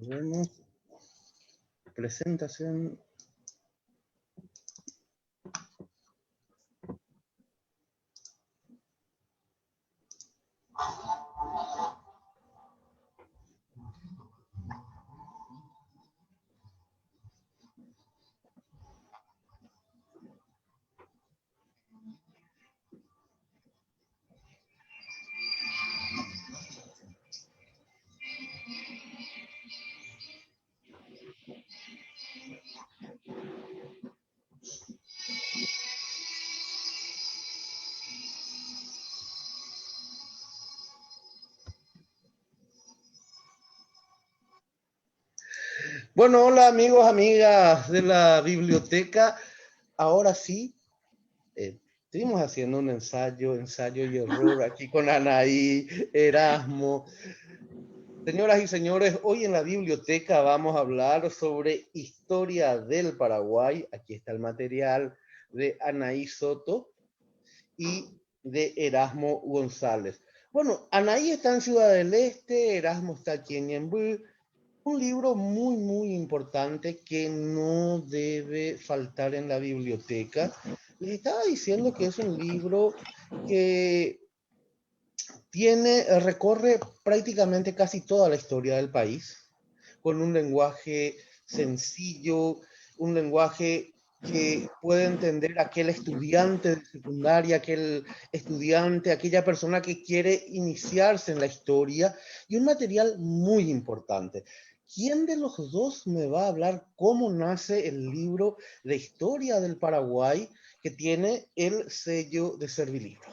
Vemos presentación. Bueno, hola amigos, amigas de la biblioteca. Ahora sí, estuvimos haciendo un ensayo y error aquí con Anaí, Erasmo. Señoras y señores, hoy en la biblioteca vamos a hablar sobre historia del Paraguay. Aquí está el material de Anaí Soto y de Erasmo González. Bueno, Anaí está en Ciudad del Este, Erasmo está aquí en Ñemby. Un libro muy, muy importante que no debe faltar en la biblioteca. Les estaba diciendo que es un libro que recorre prácticamente casi toda la historia del país, con un lenguaje sencillo, un lenguaje que puede entender aquel estudiante de secundaria, aquel estudiante, aquella persona que quiere iniciarse en la historia, y un material muy importante. ¿Quién de los dos me va a hablar cómo nace el libro de historia del Paraguay que tiene el sello de Servilibro?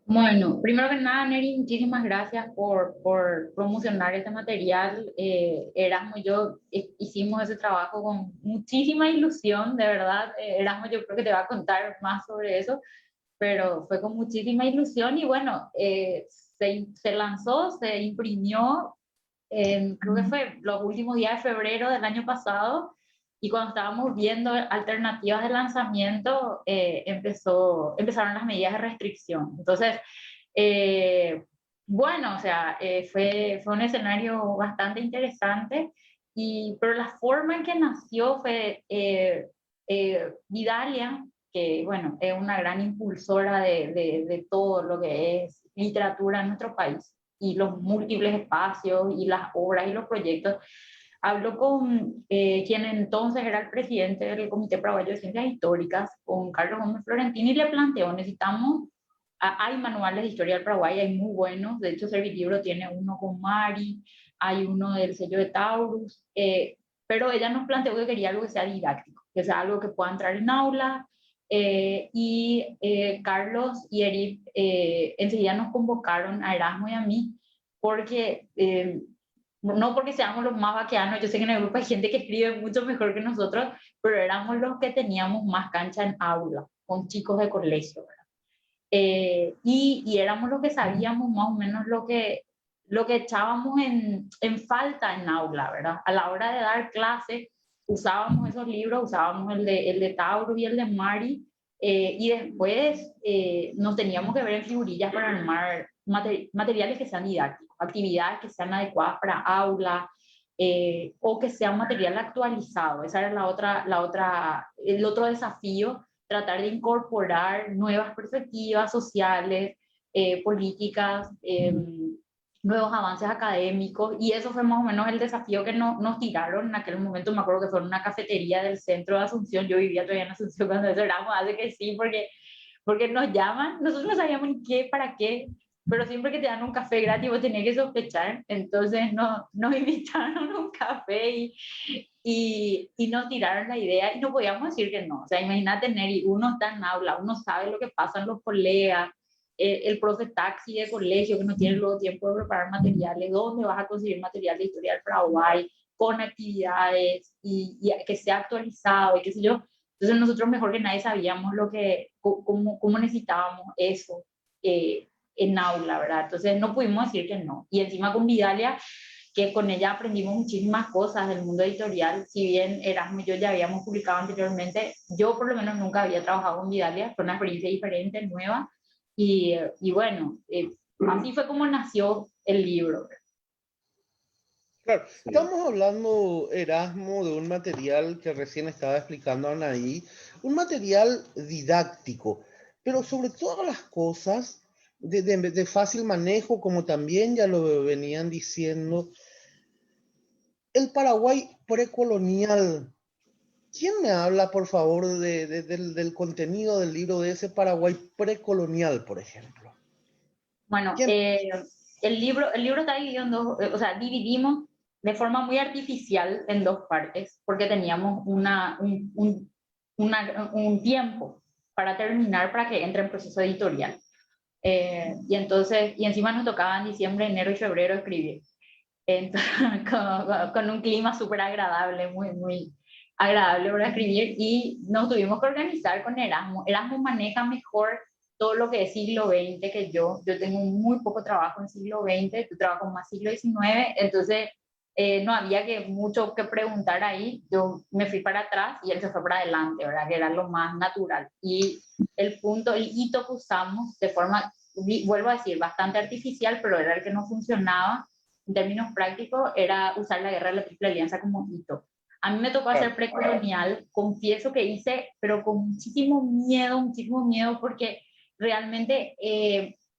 Bueno, primero que nada, Neri, muchísimas gracias por promocionar este material. Erasmo y yo hicimos ese trabajo con muchísima ilusión, de verdad. Erasmo yo creo que te va a contar más sobre eso, pero fue con muchísima ilusión y bueno, se lanzó, se imprimió, creo que fue los últimos días de febrero del año pasado. Y cuando estábamos viendo alternativas de lanzamiento, empezaron las medidas de restricción. Entonces, bueno, o sea, fue un escenario bastante interesante, pero la forma en que nació fue Vidalia, que bueno, es una gran impulsora de todo lo que es literatura en nuestro país y los múltiples espacios y las obras y los proyectos. Habló con quien entonces era el presidente del Comité Paraguayo de Ciencias Históricas, con Carlos Gómez Florentini, y le planteó, necesitamos, hay manuales de historia del Paraguay, hay muy buenos, de hecho Servilibro tiene uno con Mari, hay uno del sello de Taurus, pero ella nos planteó que quería algo que sea didáctico, que sea algo que pueda entrar en aula, Carlos y Eric enseguida nos convocaron a Erasmo y a mí, porque no porque seamos los más vaqueanos, yo sé que en el grupo hay gente que escribe mucho mejor que nosotros, pero éramos los que teníamos más cancha en aula, con chicos de colegio, ¿verdad? Y éramos los que sabíamos más o menos lo que echábamos en falta en aula, ¿verdad? A la hora de dar clases usábamos esos libros, usábamos el de Tauro y el de Mari, y después nos teníamos que ver en figurillas para armar materiales que sean didácticos, actividades que sean adecuadas para aula, o que sea un material actualizado. Esa era el otro desafío, tratar de incorporar nuevas perspectivas sociales, políticas, nuevos avances académicos, y eso fue más o menos el desafío que nos tiraron en aquel momento. Me acuerdo que fue en una cafetería del centro de Asunción, yo vivía todavía en Asunción cuando eso éramos, hace que sí, porque nos llaman, nosotros no sabíamos ni qué, para qué, pero siempre que te dan un café gratis vos tenés que sospechar, entonces nos invitaron a un café y nos tiraron la idea y no podíamos decir que no. O sea, imagínate, Neri, uno está en aula, uno sabe lo que pasan los colegas, el profe taxi de colegio que no tiene luego tiempo de preparar materiales, dónde vas a conseguir material de historia del Paraguay con actividades y que sea actualizado y qué sé yo. Entonces nosotros mejor que nadie sabíamos cómo necesitábamos eso en aula, ¿verdad? Entonces no pudimos decir que no. Y encima con Vidalia, que con ella aprendimos muchísimas cosas del mundo editorial. Si bien Erasmo y yo ya habíamos publicado anteriormente, yo por lo menos nunca había trabajado con Vidalia, fue una experiencia diferente, nueva, y bueno, así fue como nació el libro. Claro, Sí. estamos hablando, Erasmo, de un material que recién estaba explicando Anaí, un material didáctico, pero sobre todas las cosas de fácil manejo, como también ya lo venían diciendo, el Paraguay precolonial. ¿Quién me habla, por favor, del contenido del libro de ese Paraguay precolonial, por ejemplo? Bueno, ¿Quién? el libro está dividido en dos, o sea, dividimos de forma muy artificial en dos partes, porque teníamos un tiempo para terminar, para que entre en proceso editorial. Y entonces, y encima nos tocaba en diciembre, enero y febrero escribir. Entonces, con un clima súper agradable, muy, muy agradable para escribir, y nos tuvimos que organizar con Erasmo. Erasmo maneja mejor todo lo que es siglo XX que yo. Yo tengo muy poco trabajo en siglo XX, yo trabajo más siglo XIX, entonces no había mucho que preguntar ahí. Yo me fui para atrás y él se fue para adelante, ¿verdad? Que era lo más natural. Y el hito que usamos de forma, vuelvo a decir, bastante artificial, pero era el que no funcionaba en términos prácticos, era usar la guerra de la Triple Alianza como hito. A mí me tocó hacer precolonial, confieso que hice, pero con muchísimo miedo, porque realmente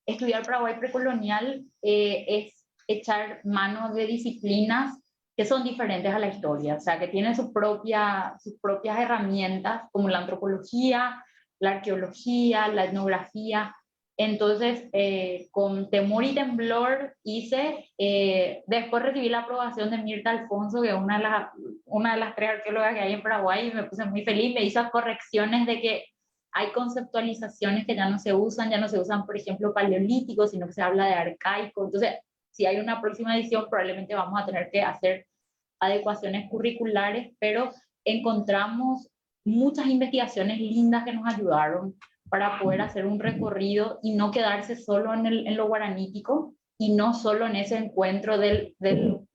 estudiar Paraguay precolonial es echar mano de disciplinas que son diferentes a la historia, o sea, que tienen sus propias herramientas, como la antropología, la arqueología, la etnografía. Entonces, con temor y temblor hice, después recibí la aprobación de Mirta Alfonso, que es una de las 3 arqueólogas que hay en Paraguay, y me puse muy feliz. Me hizo correcciones de que hay conceptualizaciones que ya no se usan, por ejemplo, paleolítico, sino que se habla de arcaico. Entonces, si hay una próxima edición, probablemente vamos a tener que hacer adecuaciones curriculares, pero encontramos muchas investigaciones lindas que nos ayudaron para poder hacer un recorrido y no quedarse solo en lo guaranítico, y no solo en ese encuentro de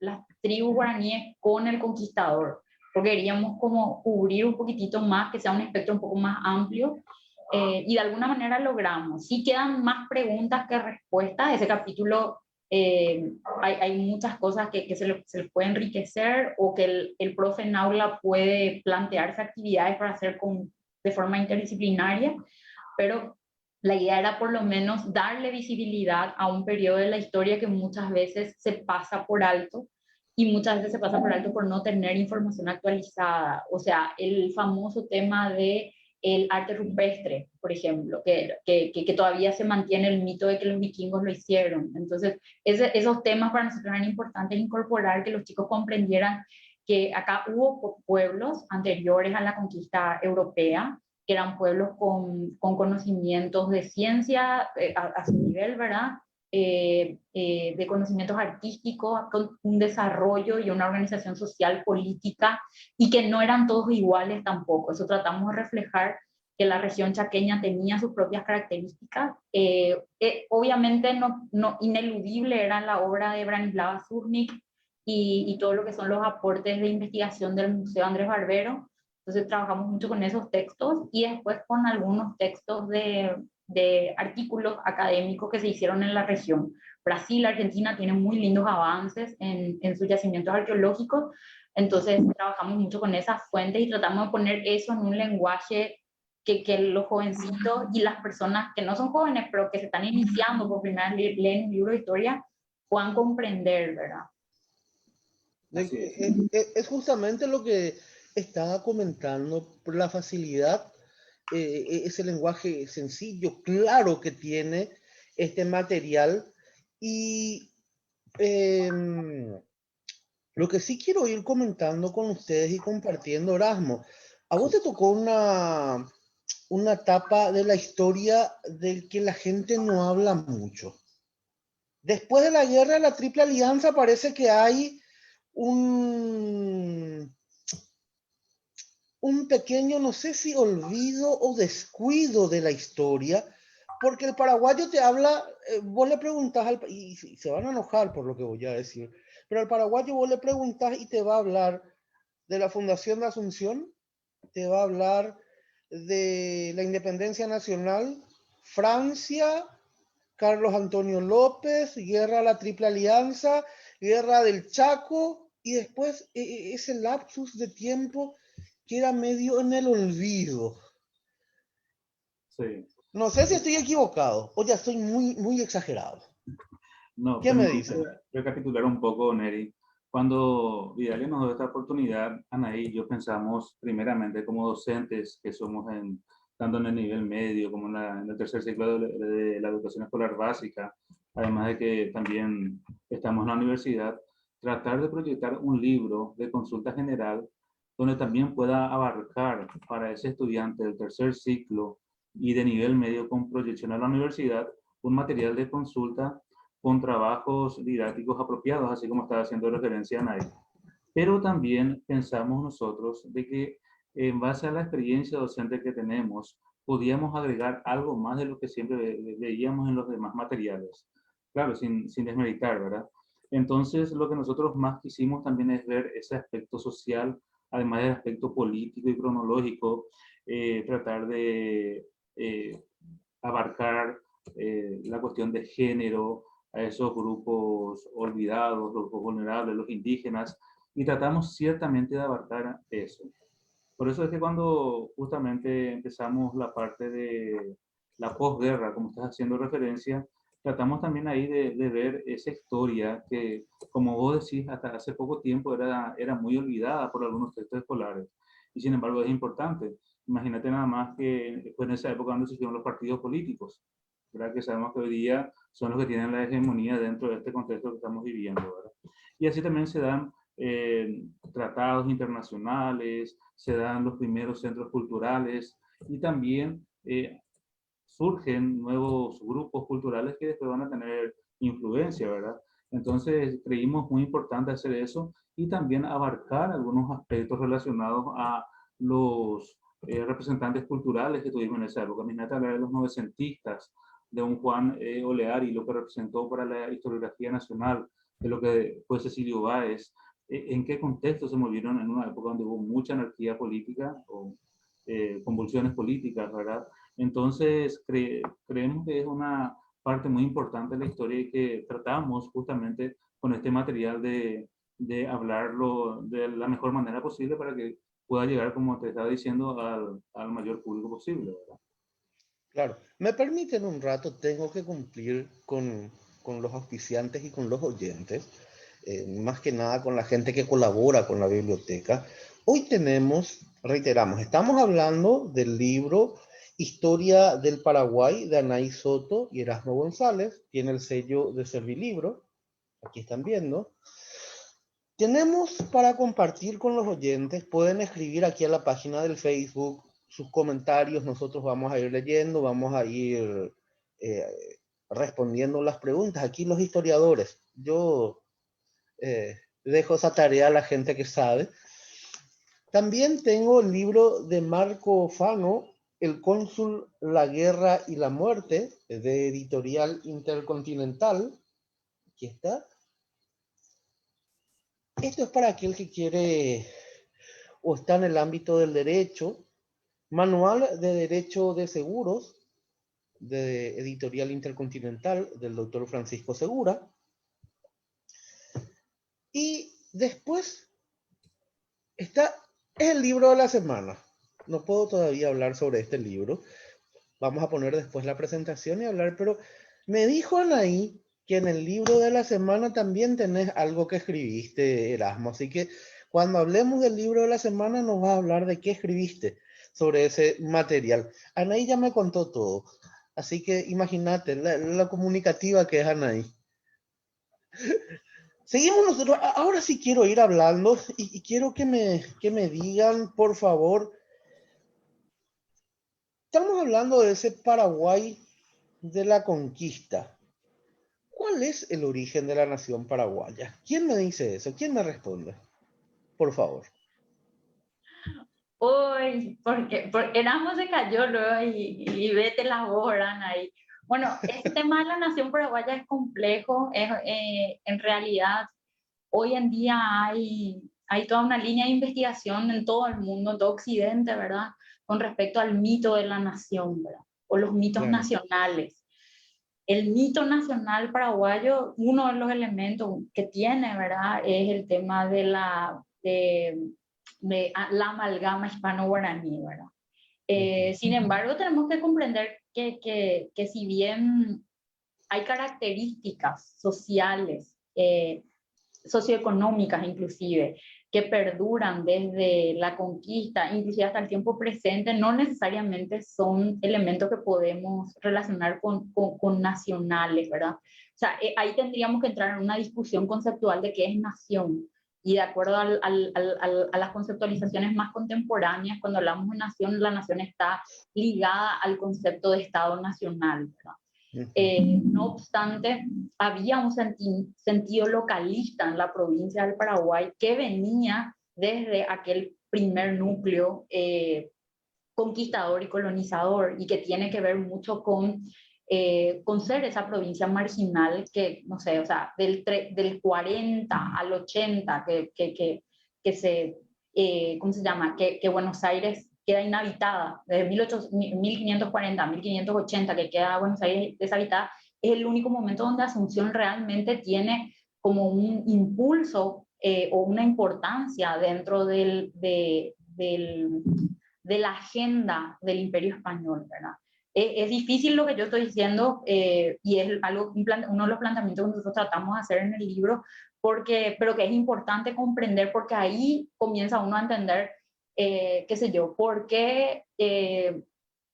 las tribus guaraníes con el conquistador, porque queríamos como cubrir un poquitito más, que sea un espectro un poco más amplio, y de alguna manera logramos. Sí quedan más preguntas que respuestas. Ese capítulo hay muchas cosas que se le puede enriquecer, o que el profe en aula puede plantearse actividades para hacer de forma interdisciplinaria, pero la idea era por lo menos darle visibilidad a un periodo de la historia que muchas veces se pasa por alto, y muchas veces se pasa por alto por no tener información actualizada. O sea, el famoso tema de el arte rupestre, por ejemplo, que todavía se mantiene el mito de que los vikingos lo hicieron. Entonces, esos temas para nosotros eran importantes incorporar, que los chicos comprendieran que acá hubo pueblos anteriores a la conquista europea, que eran pueblos con conocimientos de ciencia a su nivel, ¿verdad? De conocimientos artísticos, con un desarrollo y una organización social, política, y que no eran todos iguales tampoco. Eso tratamos de reflejar, que la región chaqueña tenía sus propias características. Obviamente ineludible era la obra de Branislava Zurnik y todo lo que son los aportes de investigación del Museo Andrés Barbero. Entonces trabajamos mucho con esos textos, y después con algunos textos de artículos académicos que se hicieron en la región. Brasil, Argentina tienen muy lindos avances en sus yacimientos arqueológicos, entonces trabajamos mucho con esas fuentes y tratamos de poner eso en un lenguaje que los jovencitos y las personas que no son jóvenes, pero que se están iniciando por primera vez, leen un libro de historia, puedan comprender, ¿verdad? Es justamente lo que estaba comentando, por la facilidad, ese lenguaje sencillo, claro que tiene este material. Y lo que sí quiero ir comentando con ustedes y compartiendo, Erasmo, a vos te tocó una etapa de la historia del que la gente no habla mucho. Después de la guerra de la Triple Alianza parece que hay un, un pequeño, no sé si olvido o descuido de la historia, porque el paraguayo te habla, vos le preguntás, y se van a enojar por lo que voy a decir, pero al paraguayo vos le preguntás y te va a hablar de la fundación de Asunción, te va a hablar de la independencia nacional, Francia, Carlos Antonio López, guerra a la Triple Alianza, guerra del Chaco, y después ese lapsus de tiempo que era medio en el olvido. Sí. No sé si estoy equivocado o ya estoy muy exagerado. No, ¿Qué me dicen? Recapitular un poco, Neri. Cuando Vidalia nos dio esta oportunidad, Anaí y yo pensamos primeramente como docentes que somos tanto en el nivel medio como en el tercer ciclo de la educación escolar básica, además de que también estamos en la universidad, tratar de proyectar un libro de consulta general donde también pueda abarcar para ese estudiante del tercer ciclo y de nivel medio con proyección a la universidad un material de consulta con trabajos didácticos apropiados, así como estaba haciendo referencia a Nay. Pero también pensamos nosotros de que en base a la experiencia docente que tenemos, podíamos agregar algo más de lo que siempre veíamos en los demás materiales. Claro, sin desmeritar, ¿verdad? Entonces, lo que nosotros más quisimos también es ver ese aspecto social, además del aspecto político y cronológico, tratar de abarcar la cuestión de género, a esos grupos olvidados, los grupos vulnerables, los indígenas, y tratamos ciertamente de abarcar eso. Por eso es que cuando justamente empezamos la parte de la posguerra, como estás haciendo referencia, tratamos también ahí de ver esa historia que, como vos decís, hasta hace poco tiempo era muy olvidada por algunos textos escolares. Y sin embargo es importante. Imagínate nada más que fue en esa época donde surgieron los partidos políticos, ¿verdad? Que sabemos que hoy día son los que tienen la hegemonía dentro de este contexto que estamos viviendo, ¿verdad? Y así también se dan tratados internacionales, se dan los primeros centros culturales y también surgen nuevos grupos culturales que después van a tener influencia, ¿verdad? Entonces creímos muy importante hacer eso y también abarcar algunos aspectos relacionados a los representantes culturales que tuvimos en esa época. Imagínate hablar de los novecentistas, de un Juan Oleari, lo que representó para la historiografía nacional, de lo que fue Cecilio Báez, en qué contexto se movieron en una época donde hubo mucha anarquía política o convulsiones políticas, ¿verdad? Entonces, creemos que es una parte muy importante de la historia y que tratamos justamente con este material de hablarlo de la mejor manera posible para que pueda llegar, como te estaba diciendo, al mayor público posible, ¿verdad? Claro, me permiten un rato, tengo que cumplir con los auspiciantes y con los oyentes, más que nada con la gente que colabora con la biblioteca. Hoy tenemos, reiteramos, estamos hablando del libro Historia del Paraguay de Anaí Soto y Erasmo González, tiene el sello de Servilibro, aquí están viendo. Tenemos para compartir con los oyentes, pueden escribir aquí a la página del Facebook sus comentarios, nosotros vamos a ir leyendo, vamos a ir eh, respondiendo las preguntas. Aquí los historiadores, yo dejo esa tarea a la gente que sabe. También tengo el libro de Marco Fano, El Cónsul, la Guerra y la Muerte, de Editorial Intercontinental. Aquí está. Esto es para aquel que quiere o está en el ámbito del derecho. Manual de Derecho de Seguros, de Editorial Intercontinental, del doctor Francisco Segura. Y después es el libro de la semana. No puedo todavía hablar sobre este libro. Vamos a poner después la presentación y hablar, pero me dijo Anaí que en el libro de la semana también tenés algo que escribiste, Erasmo. Así que cuando hablemos del libro de la semana nos vas a hablar de qué escribiste sobre ese material. Anaí ya me contó todo. Así que imagínate la comunicativa que es Anaí. Seguimos nosotros. Ahora sí quiero ir hablando y quiero que me digan, por favor, estamos hablando de ese Paraguay de la conquista. ¿Cuál es el origen de la nación paraguaya? ¿Quién me dice eso? ¿Quién me responde? Por favor. Uy, porque Erasmo se cayó luego y vete las horas ahí. Bueno, este tema de la nación paraguaya es complejo. En realidad, hoy en día hay toda una línea de investigación en todo el mundo, en todo Occidente, ¿verdad? Con respecto al mito de la nación, ¿verdad? O los mitos Claro. nacionales. el mito nacional paraguayo, uno de los elementos que tiene, ¿verdad? Es el tema de la amalgama hispano-guaraní, ¿verdad? Sin embargo, tenemos que comprender que si bien hay características sociales, socioeconómicas inclusive, que perduran desde la conquista, inclusive hasta el tiempo presente, no necesariamente son elementos que podemos relacionar con nacionales, ¿verdad? O sea, ahí tendríamos que entrar en una discusión conceptual de qué es nación. Y de acuerdo a las conceptualizaciones más contemporáneas, cuando hablamos de nación, la nación está ligada al concepto de Estado nacional, ¿verdad? No obstante, había un sentido localista en la provincia del Paraguay que venía desde aquel primer núcleo conquistador y colonizador, y que tiene que ver mucho con ser esa provincia marginal que, no sé, o sea, del 40 al 80 que se, ¿cómo se llama? Que Buenos Aires queda inhabitada, desde 1540 a 1580 que queda Buenos Aires deshabitada, es el único momento donde Asunción realmente tiene como un impulso o una importancia dentro de la agenda del Imperio Español, ¿verdad? Es difícil lo que yo estoy diciendo y es algo, uno de los planteamientos que nosotros tratamos de hacer en el libro, pero que es importante comprender porque ahí comienza uno a entender, qué sé yo, por qué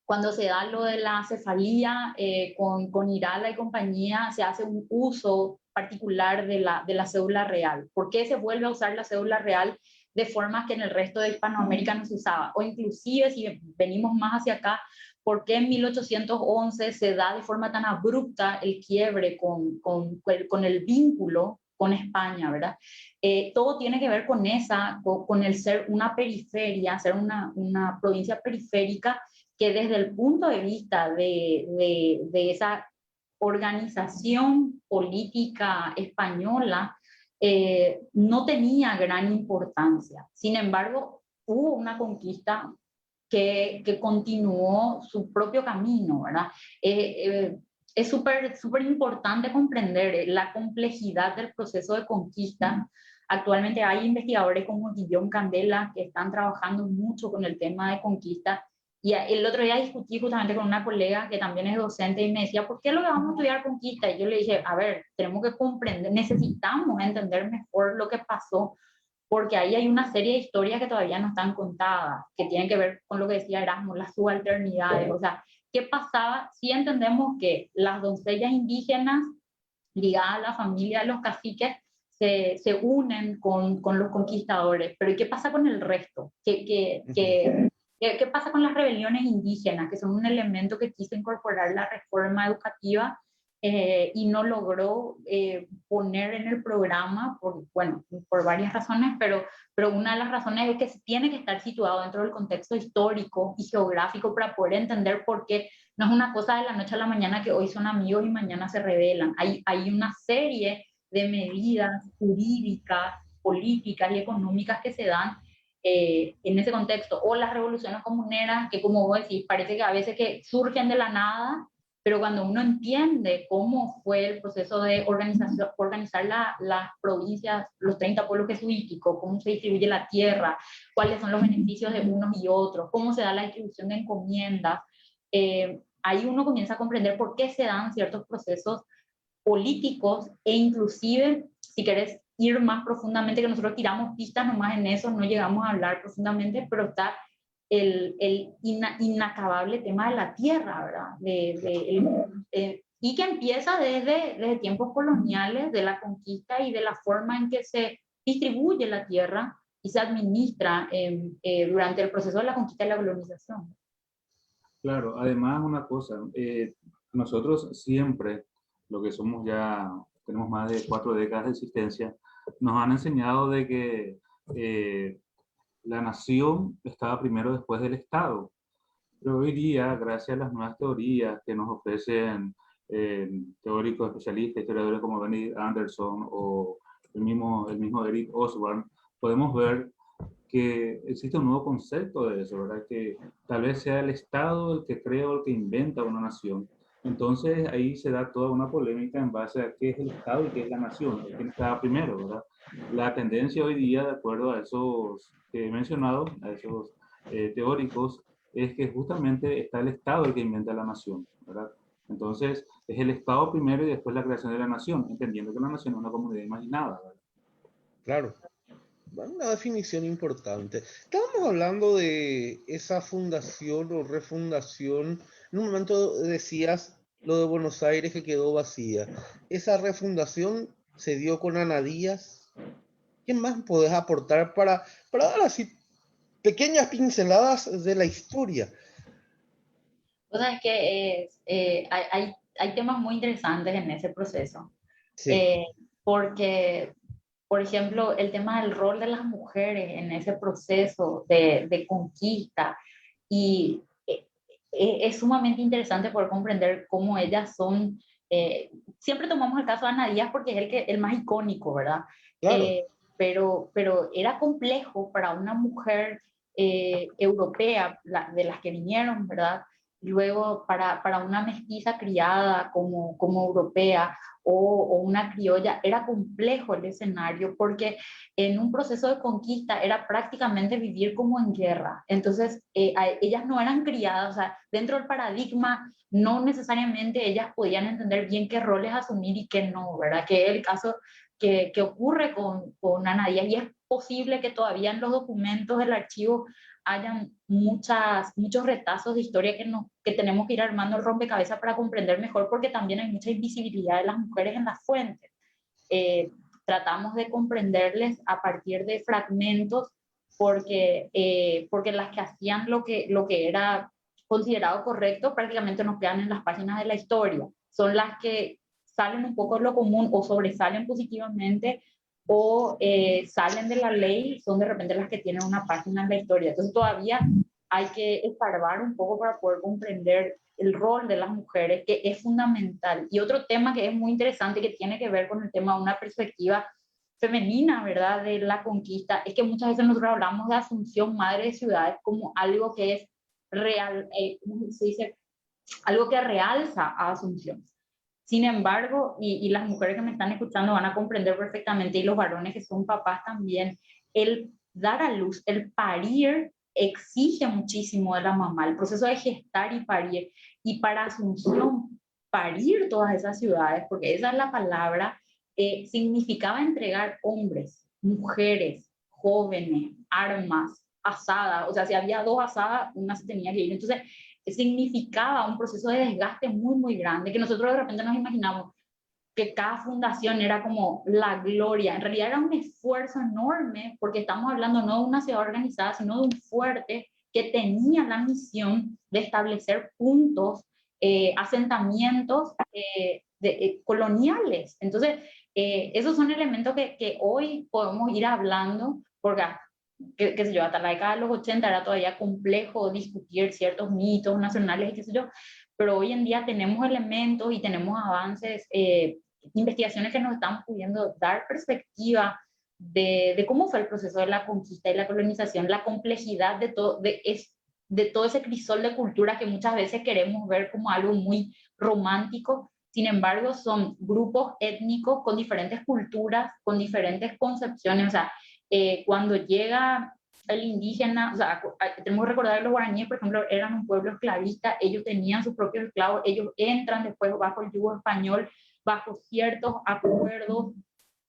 cuando se da lo de la cefalía con Irala y compañía, se hace un uso particular de la cédula real. ¿Por qué se vuelve a usar la cédula real de formas que en el resto de Hispanoamérica no se usaba? O inclusive, si venimos más hacia acá, ¿por qué en 1811 se da de forma tan abrupta el quiebre con el vínculo con España, ¿verdad? Todo tiene que ver con el ser una periferia, ser una provincia periférica que desde el punto de vista de esa organización política española no tenía gran importancia. Sin embargo, hubo una conquista que continuó su propio camino, ¿verdad? Es súper importante comprender la complejidad del proceso de conquista. Actualmente hay investigadores como Guillaume Candela que están trabajando mucho con el tema de conquista. Y el otro día discutí justamente con una colega que también es docente y me decía, ¿por qué lo que vamos a estudiar conquista? Y yo le dije, a ver, tenemos que comprender, necesitamos entender mejor lo que pasó, porque ahí hay una serie de historias que todavía no están contadas, que tienen que ver con lo que decía Erasmus, las subalternidades, o sea, ¿qué pasaba si entendemos que las doncellas indígenas ligadas a la familia de los caciques se unen con los conquistadores? Pero ¿y qué pasa con el resto? ¿Qué pasa con las rebeliones indígenas, que son un elemento que quiso incorporar la reforma educativa y no logró poner en el programa por varias razones, pero una de las razones es que se tiene que estar situado dentro del contexto histórico y geográfico para poder entender por qué no es una cosa de la noche a la mañana que hoy son amigos y mañana se rebelan. Hay una serie de medidas jurídicas, políticas y económicas que se dan en ese contexto, o las revoluciones comuneras, que como vos decís, parece que a veces que surgen de la nada, pero cuando uno entiende cómo fue el proceso de organizar las provincias, los 30 pueblos jesuíticos, cómo se distribuye la tierra, cuáles son los beneficios de unos y otros, cómo se da la distribución de encomiendas, ahí uno comienza a comprender por qué se dan ciertos procesos políticos e inclusive, si querés ir más profundamente, que nosotros tiramos pistas nomás en eso, no llegamos a hablar profundamente, pero está el inacabable tema de la tierra, ¿verdad? Y que empieza desde tiempos coloniales, de la conquista y de la forma en que se distribuye la tierra y se administra durante el proceso de la conquista y la colonización. Claro, además una cosa, nosotros siempre, lo que somos ya, tenemos más de 4 décadas de existencia, nos han enseñado de que la nación estaba primero después del Estado. Pero hoy día, gracias a las nuevas teorías que nos ofrecen teóricos especialistas, historiadores como Benny Anderson o el mismo Eric Osborne, podemos ver que existe un nuevo concepto de eso, ¿verdad? Que tal vez sea el Estado el que crea o el que inventa una nación, Entonces ahí se da toda una polémica en base a qué es el Estado y qué es la nación, quién estaba primero, ¿verdad? La tendencia hoy día, de acuerdo a esos que he mencionado, a esos teóricos, es que justamente está el Estado el que inventa la nación, ¿verdad? Entonces es el Estado primero y después la creación de la nación, entendiendo que la nación es una comunidad imaginada, ¿verdad? Claro. Bueno, una definición importante. Estábamos hablando de esa fundación o refundación. En un momento decías lo de Buenos Aires que quedó vacía. Esa refundación se dio con Ana Díaz. ¿Qué más podés aportar para dar así pequeñas pinceladas de la historia? O sea, es que hay temas muy interesantes en ese proceso. Sí, Eh, Porque, por ejemplo, el tema del rol de las mujeres en ese proceso de conquista y es sumamente interesante poder comprender cómo ellas son, siempre tomamos el caso de Ana Díaz porque es el más icónico, ¿verdad? claro, Pero era complejo para una mujer europea, de las que vinieron, ¿verdad? Luego, para una mestiza criada como europea o una criolla, era complejo el escenario porque en un proceso de conquista era prácticamente vivir como en guerra. Entonces, ellas no eran criadas, o sea, dentro del paradigma no necesariamente ellas podían entender bien qué roles asumir y qué no, ¿verdad? Que es el caso que ocurre con Ana Díaz y es posible que todavía en los documentos del archivo hayan muchos retazos de historia que tenemos que ir armando el rompecabezas para comprender mejor, porque también hay mucha invisibilidad de las mujeres en las fuentes. Eh, Tratamos de comprenderles a partir de fragmentos, porque las que hacían lo que era considerado correcto prácticamente nos quedan en las páginas de la historia. Son las que salen un poco de lo común o sobresalen positivamente o salen de la ley, son de repente las que tienen una página en la historia. Entonces todavía hay que escarbar un poco para poder comprender el rol de las mujeres, que es fundamental. Y otro tema que es muy interesante, que tiene que ver con el tema de una perspectiva femenina, ¿verdad?, de la conquista, es que muchas veces nosotros hablamos de Asunción, madre de ciudades, como algo que es real, ¿cómo se dice? Algo que realza a Asunción. Sin embargo, y las mujeres que me están escuchando van a comprender perfectamente, y los varones que son papás también, el dar a luz, el parir, exige muchísimo de la mamá, el proceso de gestar y parir. Y para Asunción, parir todas esas ciudades, porque esa es la palabra, significaba entregar hombres, mujeres, jóvenes, armas, asadas. O sea, si había dos asadas, una se tenía que ir. Entonces, significaba un proceso de desgaste muy, muy grande, que nosotros de repente nos imaginamos que cada fundación era como la gloria. En realidad era un esfuerzo enorme, porque estamos hablando no de una ciudad organizada, sino de un fuerte que tenía la misión de establecer puntos, asentamientos coloniales. Entonces, esos son elementos que hoy podemos ir hablando, porque qué sé yo, hasta la década de los 80 era todavía complejo discutir ciertos mitos nacionales y qué sé yo, pero hoy en día tenemos elementos y tenemos avances, investigaciones que nos están pudiendo dar perspectiva de cómo fue el proceso de la conquista y la colonización, la complejidad de todo ese crisol de cultura que muchas veces queremos ver como algo muy romántico. Sin embargo, son grupos étnicos con diferentes culturas, con diferentes concepciones. O sea, cuando llega el indígena, o sea, tenemos que recordar que los guaraníes, por ejemplo, eran un pueblo esclavista, ellos tenían sus propios esclavos, ellos entran después bajo el yugo español, bajo ciertos acuerdos,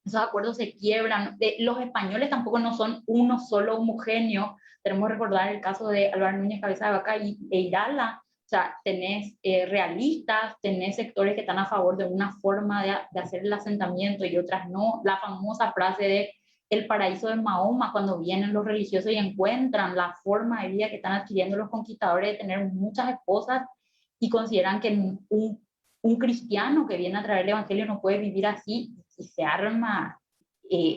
esos acuerdos se quiebran. Los españoles tampoco no son uno solo homogéneo, tenemos que recordar el caso de Álvaro Núñez Cabeza de Vaca e Irala. O sea, tenés realistas, tenés sectores que están a favor de una forma de hacer el asentamiento y otras no. La famosa frase de el paraíso de Mahoma, cuando vienen los religiosos y encuentran la forma de vida que están adquiriendo los conquistadores de tener muchas esposas y consideran que un cristiano que viene a traer el evangelio no puede vivir así, y se arma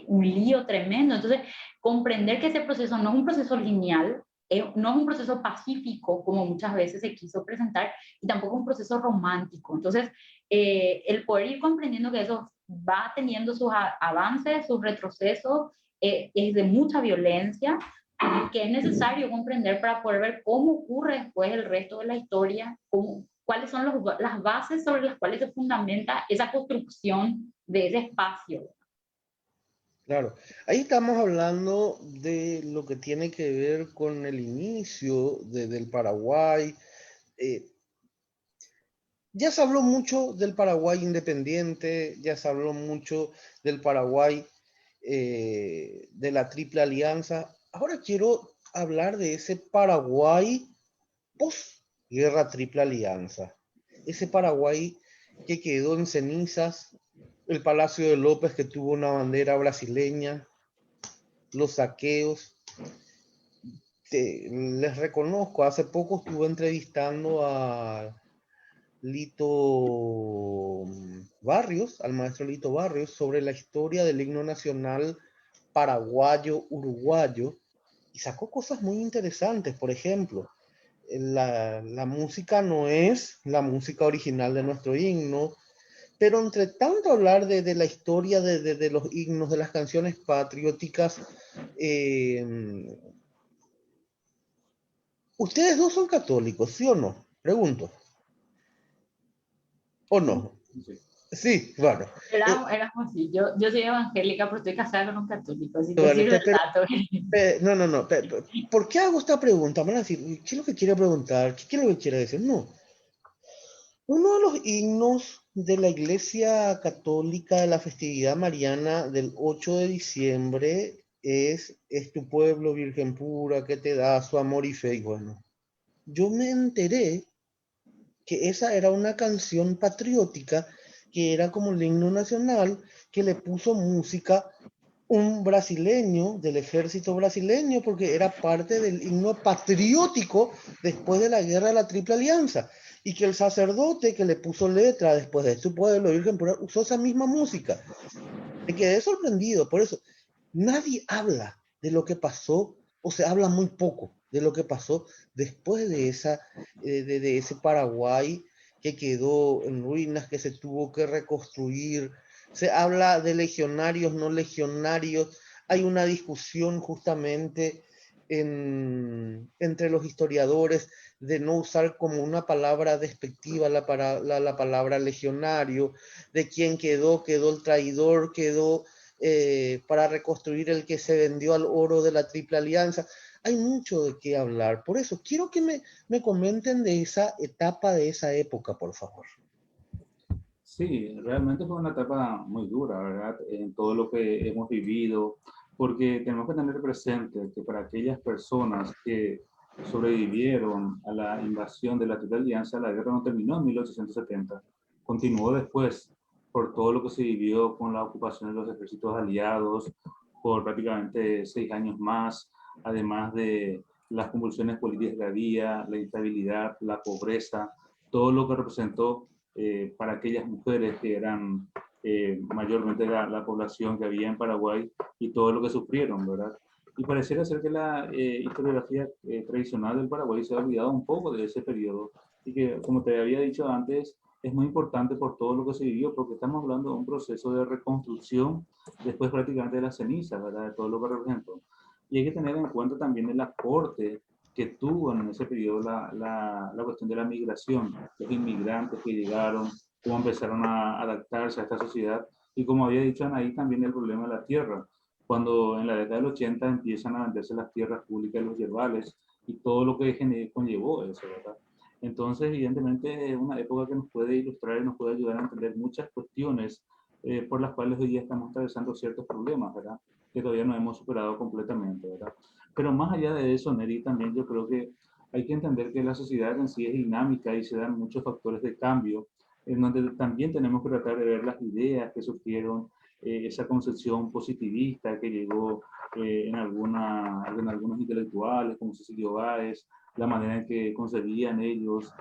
un lío tremendo. Entonces, comprender que ese proceso no es un proceso lineal, no es un proceso pacífico como muchas veces se quiso presentar, y tampoco un proceso romántico. Entonces, el poder ir comprendiendo que eso va teniendo sus avances, sus retrocesos, es de mucha violencia, que es necesario comprender para poder ver cómo ocurre después el resto de la historia, cuáles son las bases sobre las cuales se fundamenta esa construcción de ese espacio. Claro, ahí estamos hablando de lo que tiene que ver con el inicio del Paraguay. Eh, ya se habló mucho del Paraguay independiente, ya se habló mucho del Paraguay de la Triple Alianza. Ahora quiero hablar de ese Paraguay post-guerra Triple Alianza. Ese Paraguay que quedó en cenizas, el Palacio de López que tuvo una bandera brasileña, los saqueos. Les reconozco, hace poco estuve entrevistando a Lito Barrios, al maestro Lito Barrios, sobre la historia del himno nacional paraguayo-uruguayo, y sacó cosas muy interesantes. Por ejemplo, la música no es la música original de nuestro himno, pero entre tanto hablar de la historia de los himnos, de las canciones patrióticas, ustedes dos son católicos, ¿sí o no? Pregunto. ¿O no? Sí. Sí, bueno. Éramos así. Yo soy evangélica, pero estoy casada con un católico, así te Bueno, sirve el dato. no. ¿Por qué hago esta pregunta? Van a decir, ¿qué es lo que quiere preguntar? ¿Qué es lo que quiere decir? No. Uno de los himnos de la Iglesia Católica de la festividad mariana del 8 de diciembre es tu pueblo, Virgen pura, que te da su amor y fe. Y bueno, yo me enteré que esa era una canción patriótica, que era como el himno nacional, que le puso música un brasileño del ejército brasileño, porque era parte del himno patriótico después de la guerra de la Triple Alianza, y que el sacerdote que le puso letra después de su pueblo, Virgen Pura, usó esa misma música. Me quedé sorprendido, por eso nadie habla de lo que pasó, o se habla muy poco de lo que pasó después de de ese Paraguay que quedó en ruinas, que se tuvo que reconstruir. Se habla de legionarios, no legionarios. Hay una discusión justamente entre los historiadores de no usar como una palabra despectiva la palabra legionario, de quién quedó el traidor, quedó para reconstruir el que se vendió al oro de la Triple Alianza. Hay mucho de qué hablar. Por eso, quiero que me comenten de esa etapa, de esa época, por favor. Sí, realmente fue una etapa muy dura, ¿verdad? En todo lo que hemos vivido, porque tenemos que tener presente que para aquellas personas que sobrevivieron a la invasión de la Triple Alianza, la guerra no terminó en 1870, continuó después por todo lo que se vivió con la ocupación de los ejércitos aliados por prácticamente 6 años más, además de las convulsiones políticas que había, la instabilidad, la pobreza, todo lo que representó para aquellas mujeres que eran mayormente la población que había en Paraguay y todo lo que sufrieron, ¿verdad? Y pareciera ser que la historiografía tradicional del Paraguay se ha olvidado un poco de ese periodo y que, como te había dicho antes, es muy importante por todo lo que se vivió, porque estamos hablando de un proceso de reconstrucción después prácticamente de las cenizas, ¿verdad? De todo lo que representó. Y hay que tener en cuenta también el aporte que tuvo en ese periodo la cuestión de la migración, los inmigrantes que llegaron, cómo empezaron a adaptarse a esta sociedad y como había dicho Anaí, también el problema de la tierra, cuando en la década del 80 empiezan a venderse las tierras públicas, los yerbales y todo lo que conllevó eso, ¿verdad? Entonces, evidentemente, es una época que nos puede ilustrar y nos puede ayudar a entender muchas cuestiones por las cuales hoy día estamos atravesando ciertos problemas, ¿verdad? Que todavía no hemos superado completamente, ¿verdad? Pero más allá de eso, Neri, también yo creo que hay que entender que la sociedad en sí es dinámica y se dan muchos factores de cambio, en donde también tenemos que tratar de ver las ideas que surgieron, esa concepción positivista que llegó en algunos intelectuales como Cecilio Báez, la manera en que concebían ellos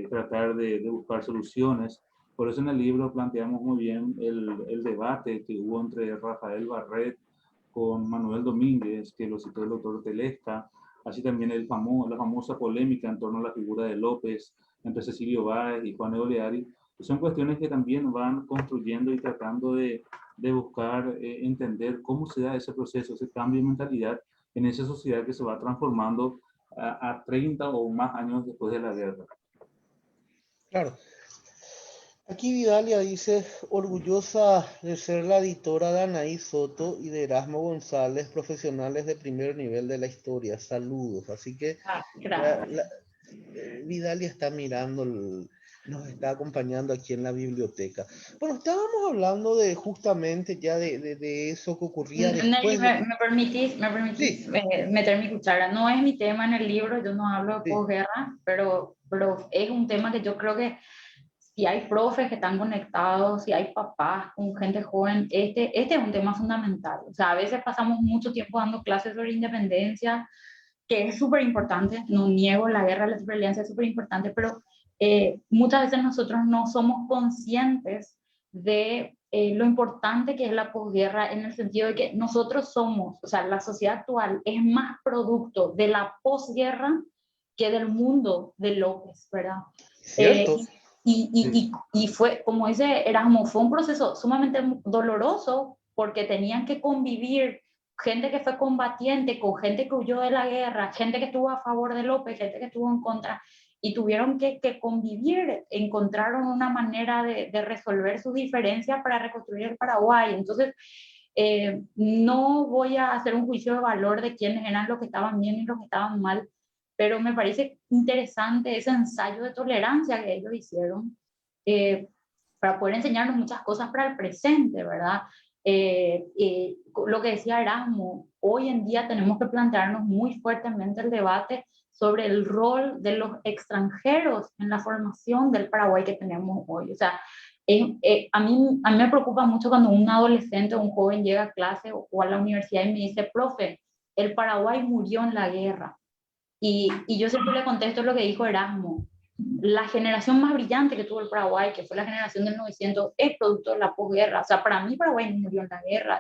tratar de buscar soluciones. Por eso en el libro planteamos muy bien el debate que hubo entre Rafael Barret con Manuel Domínguez, que lo citó el doctor Telesca, así también la famosa polémica en torno a la figura de López entre Cecilio Báez y Juan Eoleari. Son cuestiones que también van construyendo y tratando de buscar entender cómo se da ese proceso, ese cambio de mentalidad en esa sociedad que se va transformando a 30 o más años después de la guerra. Claro. Aquí Vidalia dice, orgullosa de ser la editora de Anaí Soto y de Erasmo González, profesionales de primer nivel de la historia. Saludos. Así que Ah, la, gracias. la- Vidalia está mirando, nos está acompañando aquí en la biblioteca. Bueno, estábamos hablando de justamente ya de eso que ocurría Nelly, después de... me Sí, permitís meter mi cuchara? No es mi tema en el libro, yo no hablo de sí, posguerra, pero es un tema que yo creo que si hay profes que están conectados, si hay papás con gente joven, este es un tema fundamental. O sea, a veces pasamos mucho tiempo dando clases sobre independencia, que es súper importante, no niego la guerra, la supervivencia es súper importante, pero muchas veces nosotros no somos conscientes de lo importante que es la posguerra en el sentido de que nosotros somos, o sea, la sociedad actual es más producto de la posguerra que del mundo de López, ¿verdad? Eh, cierto. Sí, y fue, como dice Erasmo, fue un proceso sumamente doloroso porque tenían que convivir gente que fue combatiente con gente que huyó de la guerra, gente que estuvo a favor de López, gente que estuvo en contra, y tuvieron que convivir, encontraron una manera de resolver sus diferencias para reconstruir el Paraguay. Entonces, no voy a hacer un juicio de valor de quiénes eran los que estaban bien y los que estaban mal, pero me parece interesante ese ensayo de tolerancia que ellos hicieron eh, para poder enseñarnos muchas cosas para el presente, ¿verdad? Lo que decía Erasmo, hoy en día tenemos que plantearnos muy fuertemente el debate sobre el rol de los extranjeros en la formación del Paraguay que tenemos hoy. O sea, a mí me preocupa mucho cuando un adolescente o un joven llega a clase o a la universidad y me dice, profe, el Paraguay murió en la guerra. Y yo siempre le contesto lo que dijo Erasmo. La generación más brillante que tuvo el Paraguay, que fue la generación del 900, es producto de la posguerra. O sea, para mí Paraguay no murió en la guerra.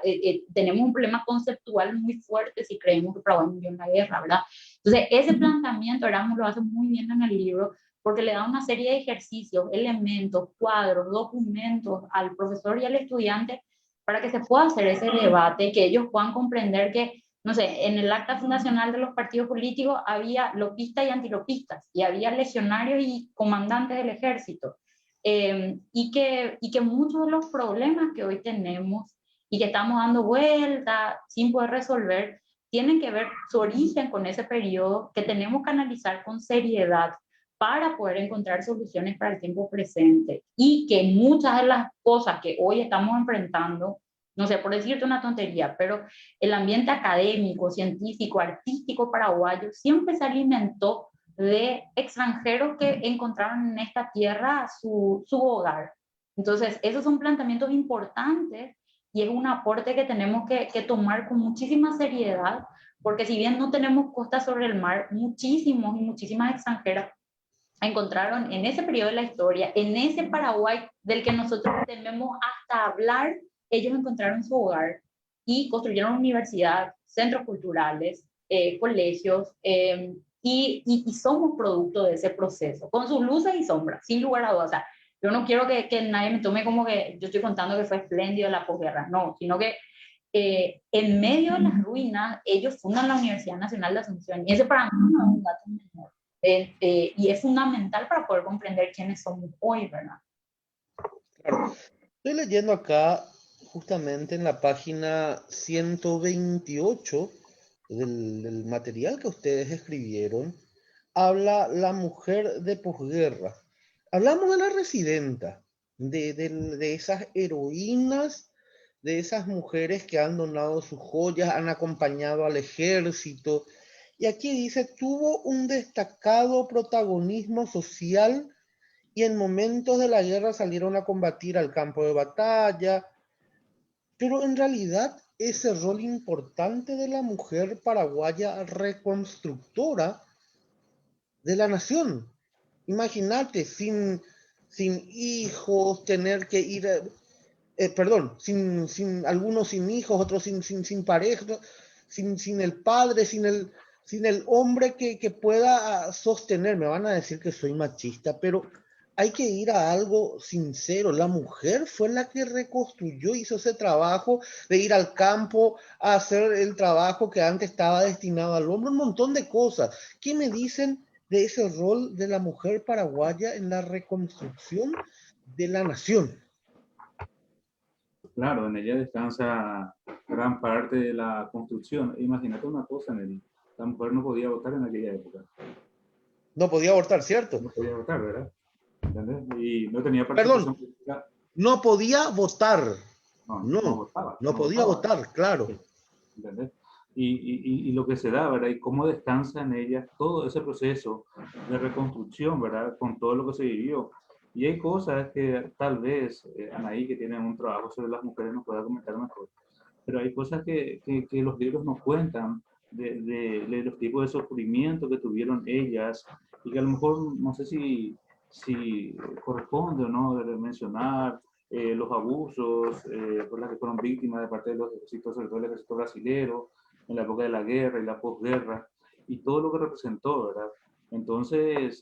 Tenemos un problema conceptual muy fuerte si creemos que Paraguay murió en la guerra, ¿verdad? Entonces, ese planteamiento Erasmo lo hace muy bien en el libro porque le da una serie de ejercicios, elementos, cuadros, documentos al profesor y al estudiante para que se pueda hacer ese debate, que ellos puedan comprender que no sé, en el acta fundacional de los partidos políticos había lopistas y antilopistas, y había legionarios y comandantes del ejército, y que muchos de los problemas que hoy tenemos y que estamos dando vuelta sin poder resolver, tienen que ver su origen con ese periodo que tenemos que analizar con seriedad para poder encontrar soluciones para el tiempo presente, y que muchas de las cosas que hoy estamos enfrentando, no sé, por decirte una tontería, pero el ambiente académico, científico, artístico paraguayo siempre se alimentó de extranjeros que encontraron en esta tierra su hogar. Entonces, esos son planteamientos importantes y es un aporte que tenemos que tomar con muchísima seriedad, porque si bien no tenemos costa sobre el mar, muchísimos y muchísimas extranjeras encontraron en ese periodo de la historia, en ese Paraguay del que nosotros tememos hasta hablar, ellos encontraron su hogar y construyeron universidades, centros culturales, colegios, y somos producto de ese proceso, con sus luces y sombras, sin lugar a dudas. O sea, yo no quiero que nadie me tome como que yo estoy contando que fue espléndido la posguerra, no, sino que en medio de las ruinas, ellos fundan la Universidad Nacional de Asunción, y ese para mí no es un dato menor. Y es fundamental para poder comprender quiénes somos hoy, ¿verdad? Claro. Estoy leyendo acá, justamente en la página 128 del material que ustedes escribieron, habla la mujer de posguerra. Hablamos de la residenta, de esas heroínas, de esas mujeres que han donado sus joyas, han acompañado al ejército. Y aquí dice, tuvo un destacado protagonismo social y en momentos de la guerra salieron a combatir al campo de batalla, pero en realidad ese rol importante de la mujer paraguaya reconstructora de la nación. Imagínate, sin hijos, tener que ir, perdón, algunos sin hijos, otros sin pareja, sin el padre, sin el hombre que pueda sostener. Me van a decir que soy machista, pero hay que ir a algo sincero. La mujer fue la que reconstruyó, hizo ese trabajo de ir al campo a hacer el trabajo que antes estaba destinado al hombre, un montón de cosas. ¿Qué me dicen? de ese rol de la mujer paraguaya en la reconstrucción de la nación. Claro, en ella descansa gran parte de la construcción. Imagínate una cosa, Nelly, la mujer no podía votar en aquella época. No podía abortar, ¿cierto? No podía votar, ¿verdad? ¿Entendés? Y no tenía Perdón, participación política. no podía votar. No, no No, votaba. no No podía votaba. votar, claro. ¿Entendés? Y lo que se da, ¿verdad? Y cómo descansa en ella todo ese proceso de reconstrucción, ¿verdad? Con todo lo que se vivió. Y hay cosas que tal vez Anaí, que tiene un trabajo sobre las mujeres, nos pueda comentar mejor. Pero hay cosas que los libros nos cuentan de los tipos de sufrimiento que tuvieron ellas y que a lo mejor no sé si corresponde o no de mencionar los abusos por las que fueron víctimas de parte de los ejércitos, sobre todo el ejército brasilero, en la época de la guerra y la posguerra, y todo lo que representó, ¿verdad? Entonces,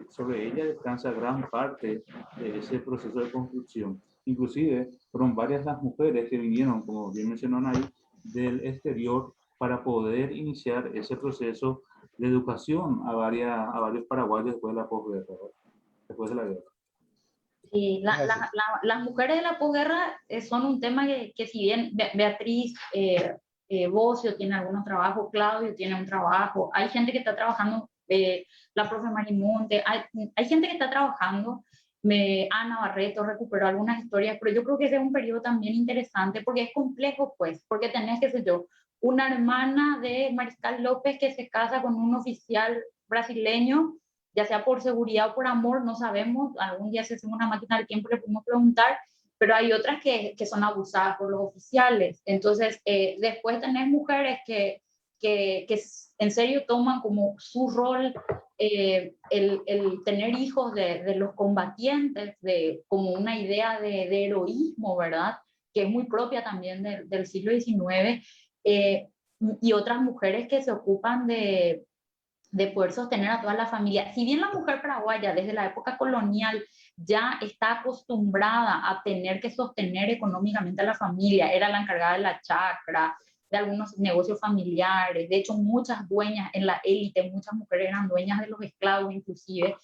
sobre ella descansa gran parte de ese proceso de construcción. Inclusive, fueron varias las mujeres que vinieron, como bien mencionó ahí, del exterior para poder iniciar ese proceso de educación a varios paraguayos después de la posguerra, después de la guerra. Sí, las mujeres de la posguerra son un tema que si bien Beatriz Bocio tiene algunos trabajos, Claudio tiene un trabajo, hay gente que está trabajando, la profe Marimonte, hay gente que está trabajando, Ana Barreto recuperó algunas historias, pero yo creo que ese es un periodo también interesante porque es complejo, pues, porque tenés, qué sé yo, una hermana de Mariscal López que se casa con un oficial brasileño, ya sea por seguridad o por amor, no sabemos, algún día si hacemos una máquina del tiempo le podemos preguntar, pero hay otras que son abusadas por los oficiales. Entonces, después tenés mujeres que en serio toman como su rol el tener hijos de los combatientes, como una idea de heroísmo, ¿verdad? Que es muy propia también del siglo XIX, y otras mujeres que se ocupan de poder sostener a toda la familia. Si bien la mujer paraguaya desde la época colonial ya está acostumbrada a tener que sostener económicamente a la familia, era la encargada de la chacra, de algunos negocios familiares, de hecho muchas dueñas en la élite, muchas mujeres eran dueñas de los esclavos inclusive,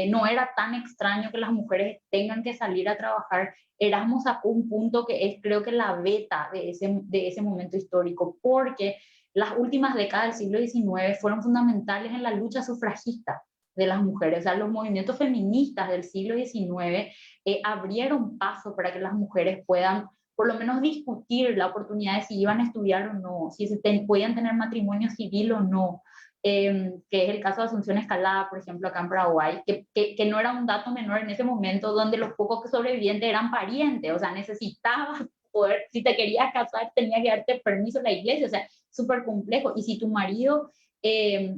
no era tan extraño que las mujeres tengan que salir a trabajar. Erasmus sacó un punto que es creo que la beta de ese momento histórico, porque las últimas décadas del siglo XIX fueron fundamentales en la lucha sufragista de las mujeres. O sea, los movimientos feministas del siglo XIX abrieron paso para que las mujeres puedan por lo menos discutir la oportunidad de si iban a estudiar o no, si podían tener matrimonio civil o no, que es el caso de Asunción Escalada, por ejemplo, acá en Paraguay, que no era un dato menor en ese momento, donde los pocos que sobrevivientes eran parientes, o sea, necesitabas poder, si te querías casar, tenía que darte permiso la iglesia, o sea, súper complejo. Y si tu marido,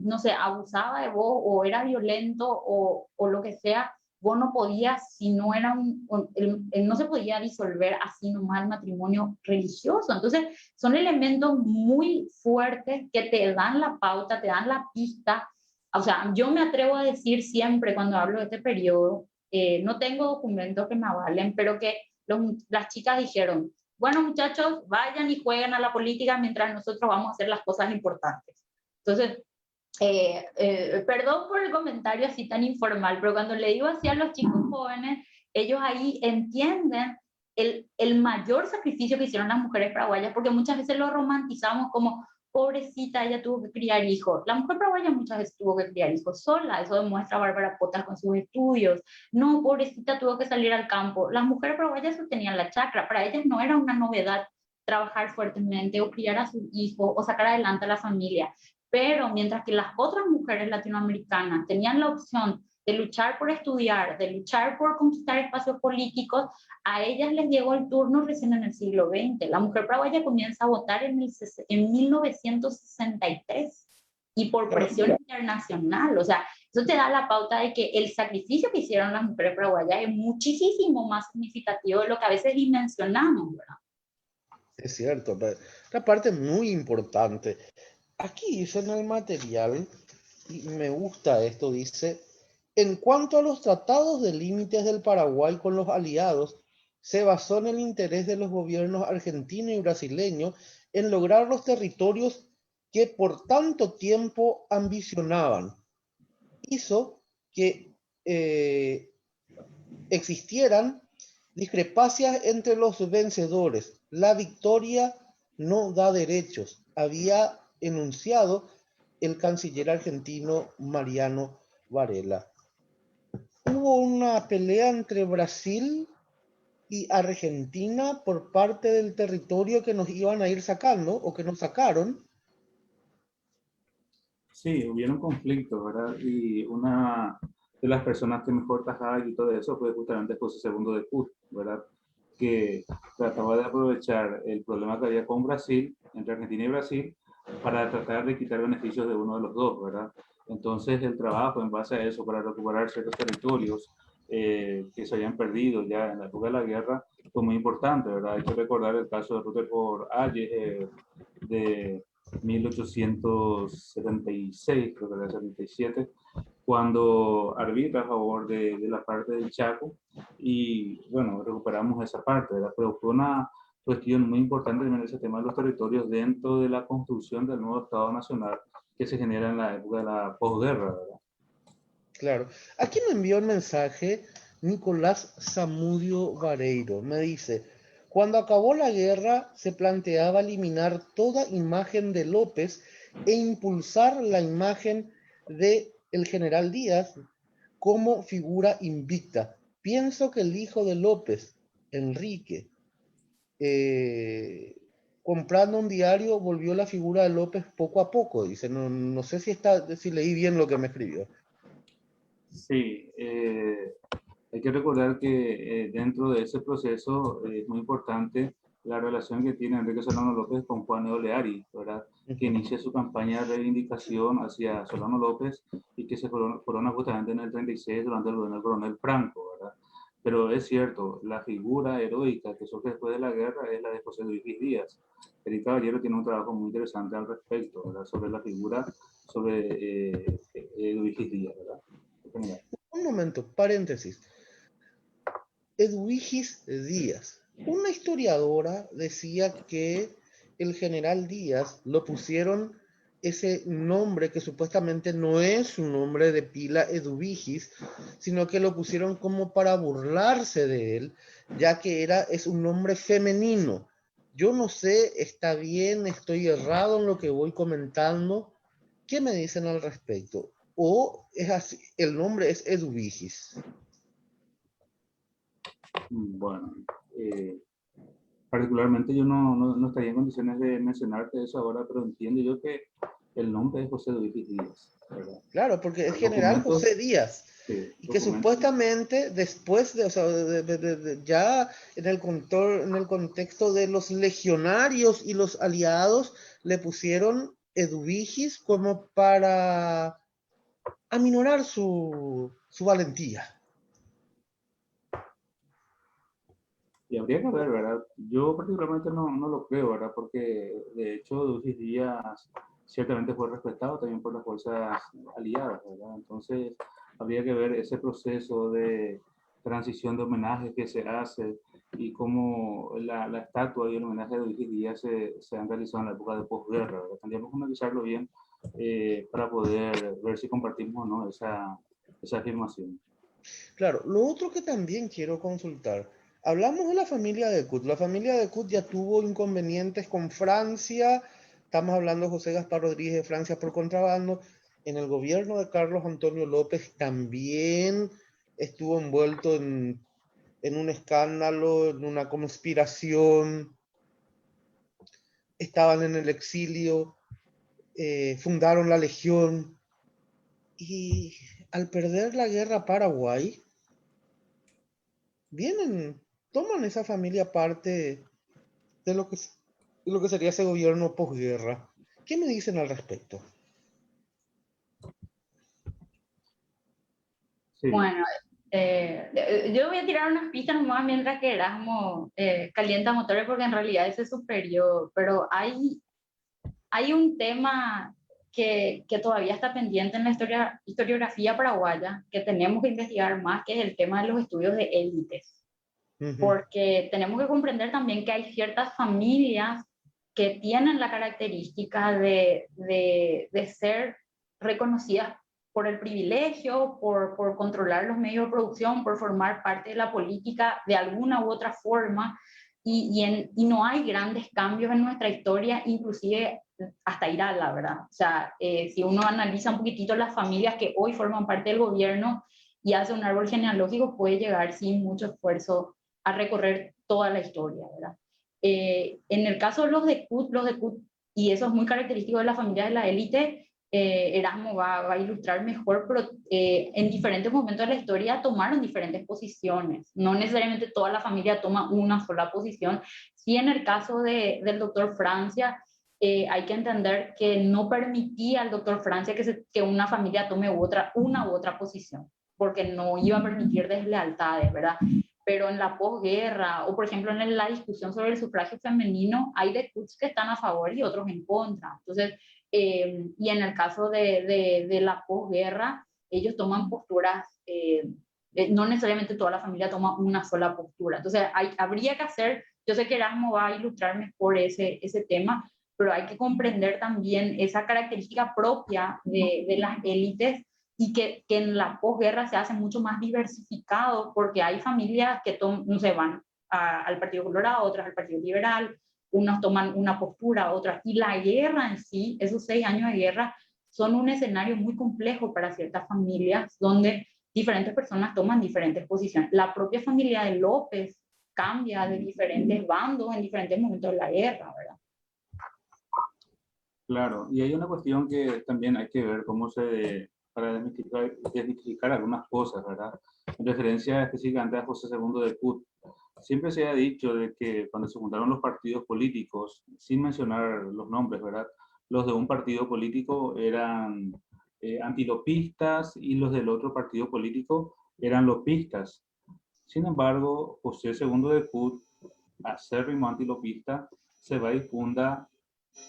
no sé, abusaba de vos o era violento o lo que sea, vos no podías, si no era no se podía disolver así nomás el matrimonio religioso. Entonces, son elementos muy fuertes que te dan la pauta, te dan la pista. O sea, yo me atrevo a decir siempre cuando hablo de este periodo, no tengo documentos que me avalen, pero que las chicas dijeron, bueno muchachos, vayan y jueguen a la política mientras nosotros vamos a hacer las cosas importantes. Entonces, perdón por el comentario así tan informal, pero cuando le digo así a los chicos jóvenes, ellos ahí entienden el mayor sacrificio que hicieron las mujeres paraguayas, porque muchas veces lo romantizamos como, pobrecita, ella tuvo que criar hijos. La mujer paraguaya muchas veces tuvo que criar hijos sola, eso demuestra Bárbara Potas con sus estudios. No, pobrecita, tuvo que salir al campo. Las mujeres paraguayas sostenían la chacra, para ellas no era una novedad trabajar fuertemente o criar a sus hijos o sacar adelante a la familia. Pero mientras que las otras mujeres latinoamericanas tenían la opción de luchar por estudiar, de luchar por conquistar espacios políticos, a ellas les llegó el turno recién en el siglo XX. La mujer paraguaya comienza a votar en 1963 y por presión internacional. O sea, eso te da la pauta de que el sacrificio que hicieron las mujeres paraguayas es muchísimo más significativo de lo que a veces dimensionamos, ¿verdad? Es cierto, la parte muy importante. Aquí dice en el material, y me gusta esto, dice, en cuanto a los tratados de límites del Paraguay con los aliados, se basó en el interés de los gobiernos argentino y brasileño en lograr los territorios que por tanto tiempo ambicionaban hizo que existieran discrepancias entre los vencedores. La victoria no da derechos, había enunciado el canciller argentino Mariano Varela. Hubo una pelea entre Brasil y Argentina por parte del territorio que nos iban a ir sacando o que nos sacaron. Sí, hubieron conflictos, ¿verdad? Y una de las personas que mejor tajaba y todo eso fue justamente José II de Kut, ¿verdad? Que trataba de aprovechar el problema que había con Brasil, entre Argentina y Brasil, para tratar de quitar beneficios de uno de los dos, ¿verdad? Entonces el trabajo en base a eso para recuperar ciertos territorios que se habían perdido ya en la época de la guerra fue muy importante, ¿verdad? Hay que recordar el caso de Rutherford Hayes de 1876, creo que era 77, cuando arbitra a favor de la parte del Chaco y bueno, recuperamos esa parte, ¿verdad? Pero fue una cuestión muy importante en ese tema de los territorios dentro de la construcción del nuevo Estado Nacional que se genera en la época de la posguerra, ¿verdad? Claro. Aquí me envió un mensaje Nicolás Zamudio Vareiro. Me dice, cuando acabó la guerra se planteaba eliminar toda imagen de López e impulsar la imagen de el general Díaz como figura invicta. Pienso que el hijo de López, Enrique, eh, comprando un diario, volvió la figura de López poco a poco. Dice, no sé si leí bien lo que me escribió. Sí, hay que recordar que dentro de ese proceso es muy importante la relación que tiene Enrique Solano López con Juan Oleari, ¿verdad? Que inicia su campaña de reivindicación hacia Solano López y que se corona justamente en el 36 durante el gobierno del coronel Franco, ¿verdad? Pero es cierto, la figura heroica que surge después de la guerra es la de José Luis Díaz. Eric Caballero tiene un trabajo muy interesante al respecto, ¿verdad? Sobre la figura, sobre Luis Díaz, ¿verdad? Un momento, paréntesis. Edwigis Díaz. Una historiadora decía que el general Díaz lo pusieron ese nombre que supuestamente no es su nombre de pila Edwigis, sino que lo pusieron como para burlarse de él, ya que es un nombre femenino. Yo no sé, está bien, estoy errado en lo que voy comentando. ¿Qué me dicen al respecto? ¿O es así, el nombre es Edwigis? Bueno, particularmente yo no estaría en condiciones de mencionarte eso ahora, pero entiendo yo que el nombre es José Luis Díaz, ¿verdad? Claro, porque es Los general documentos, José Díaz. sí, Y que documentos, supuestamente después o sea, ya en el contexto de los legionarios y los aliados, le pusieron Edwigis como para aminorar su valentía. y habría que ver, ¿verdad? Yo particularmente no lo creo, ¿verdad? Porque de hecho Luis Díaz ciertamente fue respetado también por las fuerzas aliadas, ¿verdad? Entonces habría que ver ese proceso de transición de homenaje que se hace y cómo la estatua y el homenaje de Luis Díaz se han realizado en la época de posguerra, ¿verdad? Tendríamos que analizarlo bien para poder ver si compartimos o no esa afirmación. Claro, lo otro que también quiero consultar, hablamos de la familia de Kut. La familia de Kut ya tuvo inconvenientes con Francia. Estamos hablando de José Gaspar Rodríguez de Francia por contrabando. En el gobierno de Carlos Antonio López también estuvo envuelto en un escándalo, en una conspiración. Estaban en el exilio, fundaron la Legión. Y al perder la guerra Paraguay, vienen, toman esa familia parte de lo que sería ese gobierno posguerra. ¿Qué me dicen al respecto? Sí, Bueno, yo voy a tirar unas pistas nomás mientras que Erasmo calienta motores porque en realidad ese es superior, pero hay un tema que todavía está pendiente en la historiografía paraguaya, que tenemos que investigar más, que es el tema de los estudios de élites, Ujú. porque tenemos que comprender también que hay ciertas familias que tienen la característica de ser reconocidas por el privilegio, por controlar los medios de producción, por formar parte de la política de alguna u otra forma, y no hay grandes cambios en nuestra historia, inclusive hasta Irala, ¿verdad? O sea, si uno analiza un poquitito las familias que hoy forman parte del gobierno y hace un árbol genealógico, puede llegar sin mucho esfuerzo a recorrer toda la historia, ¿verdad? En el caso de los de CUT, y eso es muy característico de la familia de la élite, Erasmo va a ilustrar mejor, pero en diferentes momentos de la historia tomaron diferentes posiciones. No necesariamente toda la familia toma una sola posición. Sí, en el caso del doctor Francia, hay que entender que no permitía al doctor Francia que una familia tome una u otra posición, porque no iba a permitir deslealtades, ¿verdad? Pero en la posguerra, o por ejemplo en la discusión sobre el sufragio femenino, hay de CUTs que están a favor y otros en contra. Entonces, y en el caso de la posguerra, ellos toman posturas, no necesariamente toda la familia toma una sola postura. Entonces, habría que hacer, yo sé que Erasmo va a ilustrar mejor ese tema, pero hay que comprender también esa característica propia de las élites, y que en la posguerra se hace mucho más diversificado, porque hay familias que no se van al Partido Colorado, otras al Partido Liberal, unos toman una postura, otras, y la guerra en sí, esos 6 años de guerra, son un escenario muy complejo para ciertas familias, donde diferentes personas toman diferentes posiciones. La propia familia de López cambia de diferentes bandos en diferentes momentos de la guerra, ¿verdad? Claro, y hay una cuestión que también hay que ver para desmitificar algunas cosas, ¿verdad? En referencia específicamente a José II de CUT. Siempre se ha dicho de que cuando se juntaron los partidos políticos, sin mencionar los nombres, ¿verdad? Los de un partido político eran antilopistas y los del otro partido político eran lopistas. Sin embargo, José II de CUT, acérrimo antilopista, se va y funda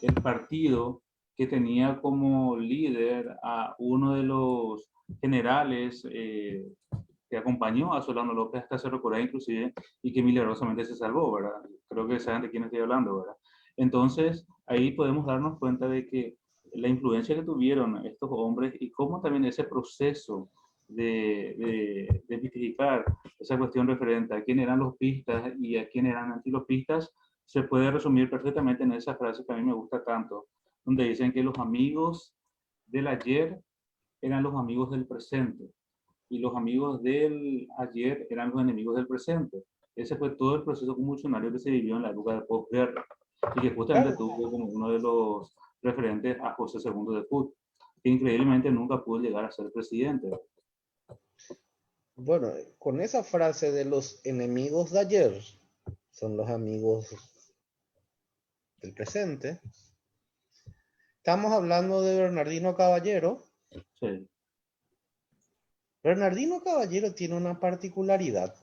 el partido que tenía como líder a uno de los generales que acompañó a Solano López hasta Cerro Corá inclusive, y que milagrosamente se salvó, ¿verdad? Creo que saben de quién estoy hablando, ¿verdad? Entonces, ahí podemos darnos cuenta de que la influencia que tuvieron estos hombres y cómo también ese proceso de identificar esa cuestión referente a quién eran los pistas y a quién eran antilopistas, se puede resumir perfectamente en esa frase que a mí me gusta tanto, donde dicen que los amigos del ayer eran los amigos del presente y los amigos del ayer eran los enemigos del presente. Ese fue todo el proceso convulsionario que se vivió en la época de posguerra y que justamente Claro. tuvo como uno de los referentes a José II de CUT, que increíblemente nunca pudo llegar a ser presidente. Bueno, con esa frase de los enemigos de ayer son los amigos del presente, estamos hablando de Bernardino Caballero. Sí. Bernardino Caballero tiene una particularidad.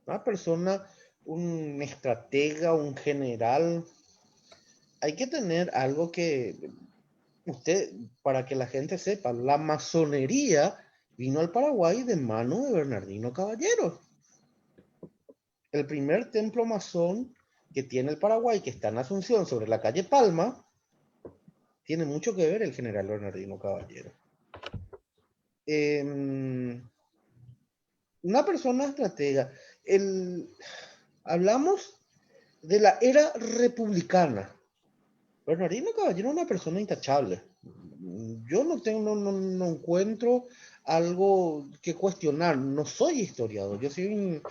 Una persona, un estratega, un general. Hay que tener algo que para que la gente sepa, la masonería vino al Paraguay de mano de Bernardino Caballero. El primer templo masón que tiene el Paraguay, que está en Asunción, sobre la calle Palma, tiene mucho que ver el general Bernardino Caballero. Una persona estratega. Hablamos de la era republicana. Bernardino Caballero es una persona intachable. Yo no encuentro algo que cuestionar. No soy historiador. Yo soy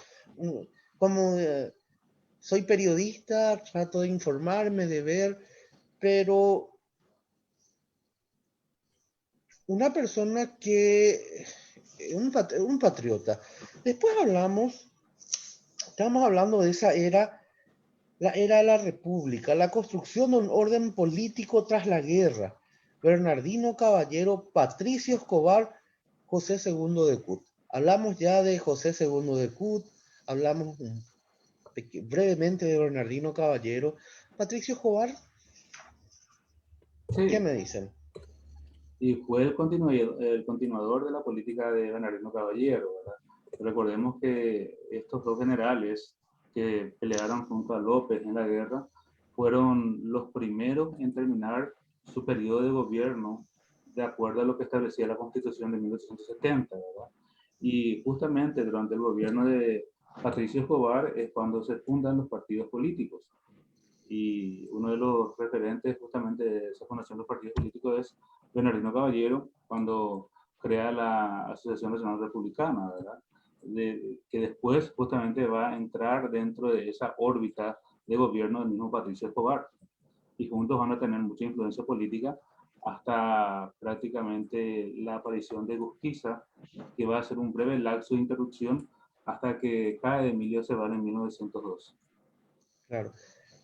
soy periodista, trato de informarme, de ver, pero una persona que un patriota. Después estamos hablando de esa era, la era de la República, la construcción de un orden político tras la guerra. Bernardino Caballero, Patricio Escobar, José II de CUT. Hablamos ya de José II de CUT, hablamos brevemente de Bernardino Caballero. Patricio Escobar, Sí. ¿qué me dicen? Y fue el continuador de la política de Bernardino Caballero, ¿verdad? Recordemos que estos dos generales que pelearon junto a López en la guerra fueron los primeros en terminar su periodo de gobierno de acuerdo a lo que establecía la Constitución de 1870, ¿verdad? Y justamente durante el gobierno de Patricio Escobar es cuando se fundan los partidos políticos. Y uno de los referentes justamente de esa fundación de los partidos políticos es Bernardino Caballero, cuando crea la Asociación Nacional Republicana, ¿verdad? Que después justamente va a entrar dentro de esa órbita de gobierno del mismo Patricio Escobar. Y juntos van a tener mucha influencia política hasta prácticamente la aparición de Gusquiza, que va a ser un breve lapso de interrupción hasta que cae Emilio Cebal en 1902. Claro.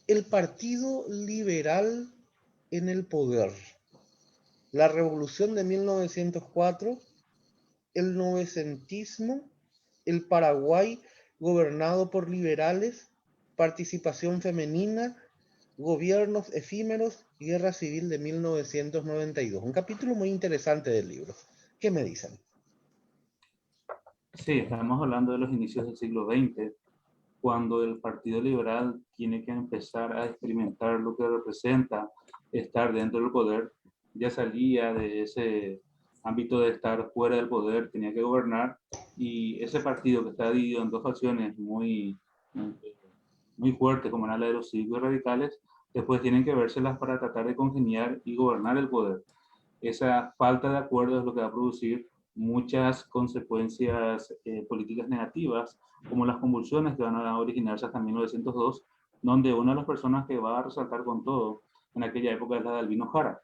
El Partido Liberal en el poder. La Revolución de 1904, el novecentismo, el Paraguay gobernado por liberales, participación femenina, gobiernos efímeros, guerra civil de 1992. Un capítulo muy interesante del libro. ¿Qué me dicen? Sí, estamos hablando de los inicios del siglo XX, cuando el Partido Liberal tiene que empezar a experimentar lo que representa estar dentro del poder. Ya salía de ese ámbito de estar fuera del poder, tenía que gobernar, y ese partido que está dividido en dos facciones muy fuertes, como eran la de los cívicos y radicales, después tienen que vérselas para tratar de congeniar y gobernar el poder. Esa falta de acuerdo es lo que va a producir muchas consecuencias políticas negativas, como las convulsiones que van a originarse hasta 1902, donde una de las personas que va a resaltar con todo en aquella época es la de Albino Jara,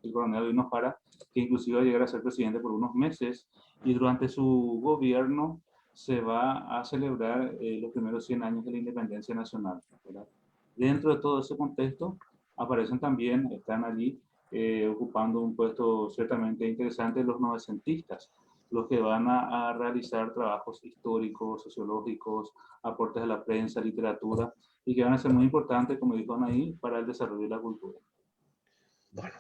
el coronel Albino Jara, que inclusive va a llegar a ser presidente por unos meses, y durante su gobierno se va a celebrar los primeros 100 años de la independencia nacional, ¿verdad? Dentro de todo ese contexto aparecen también, están allí ocupando un puesto ciertamente interesante los novecentistas, los que van a realizar trabajos históricos, sociológicos, aportes a la prensa, literatura, y que van a ser muy importantes, como dijo Anaí, para el desarrollo de la cultura. Bueno,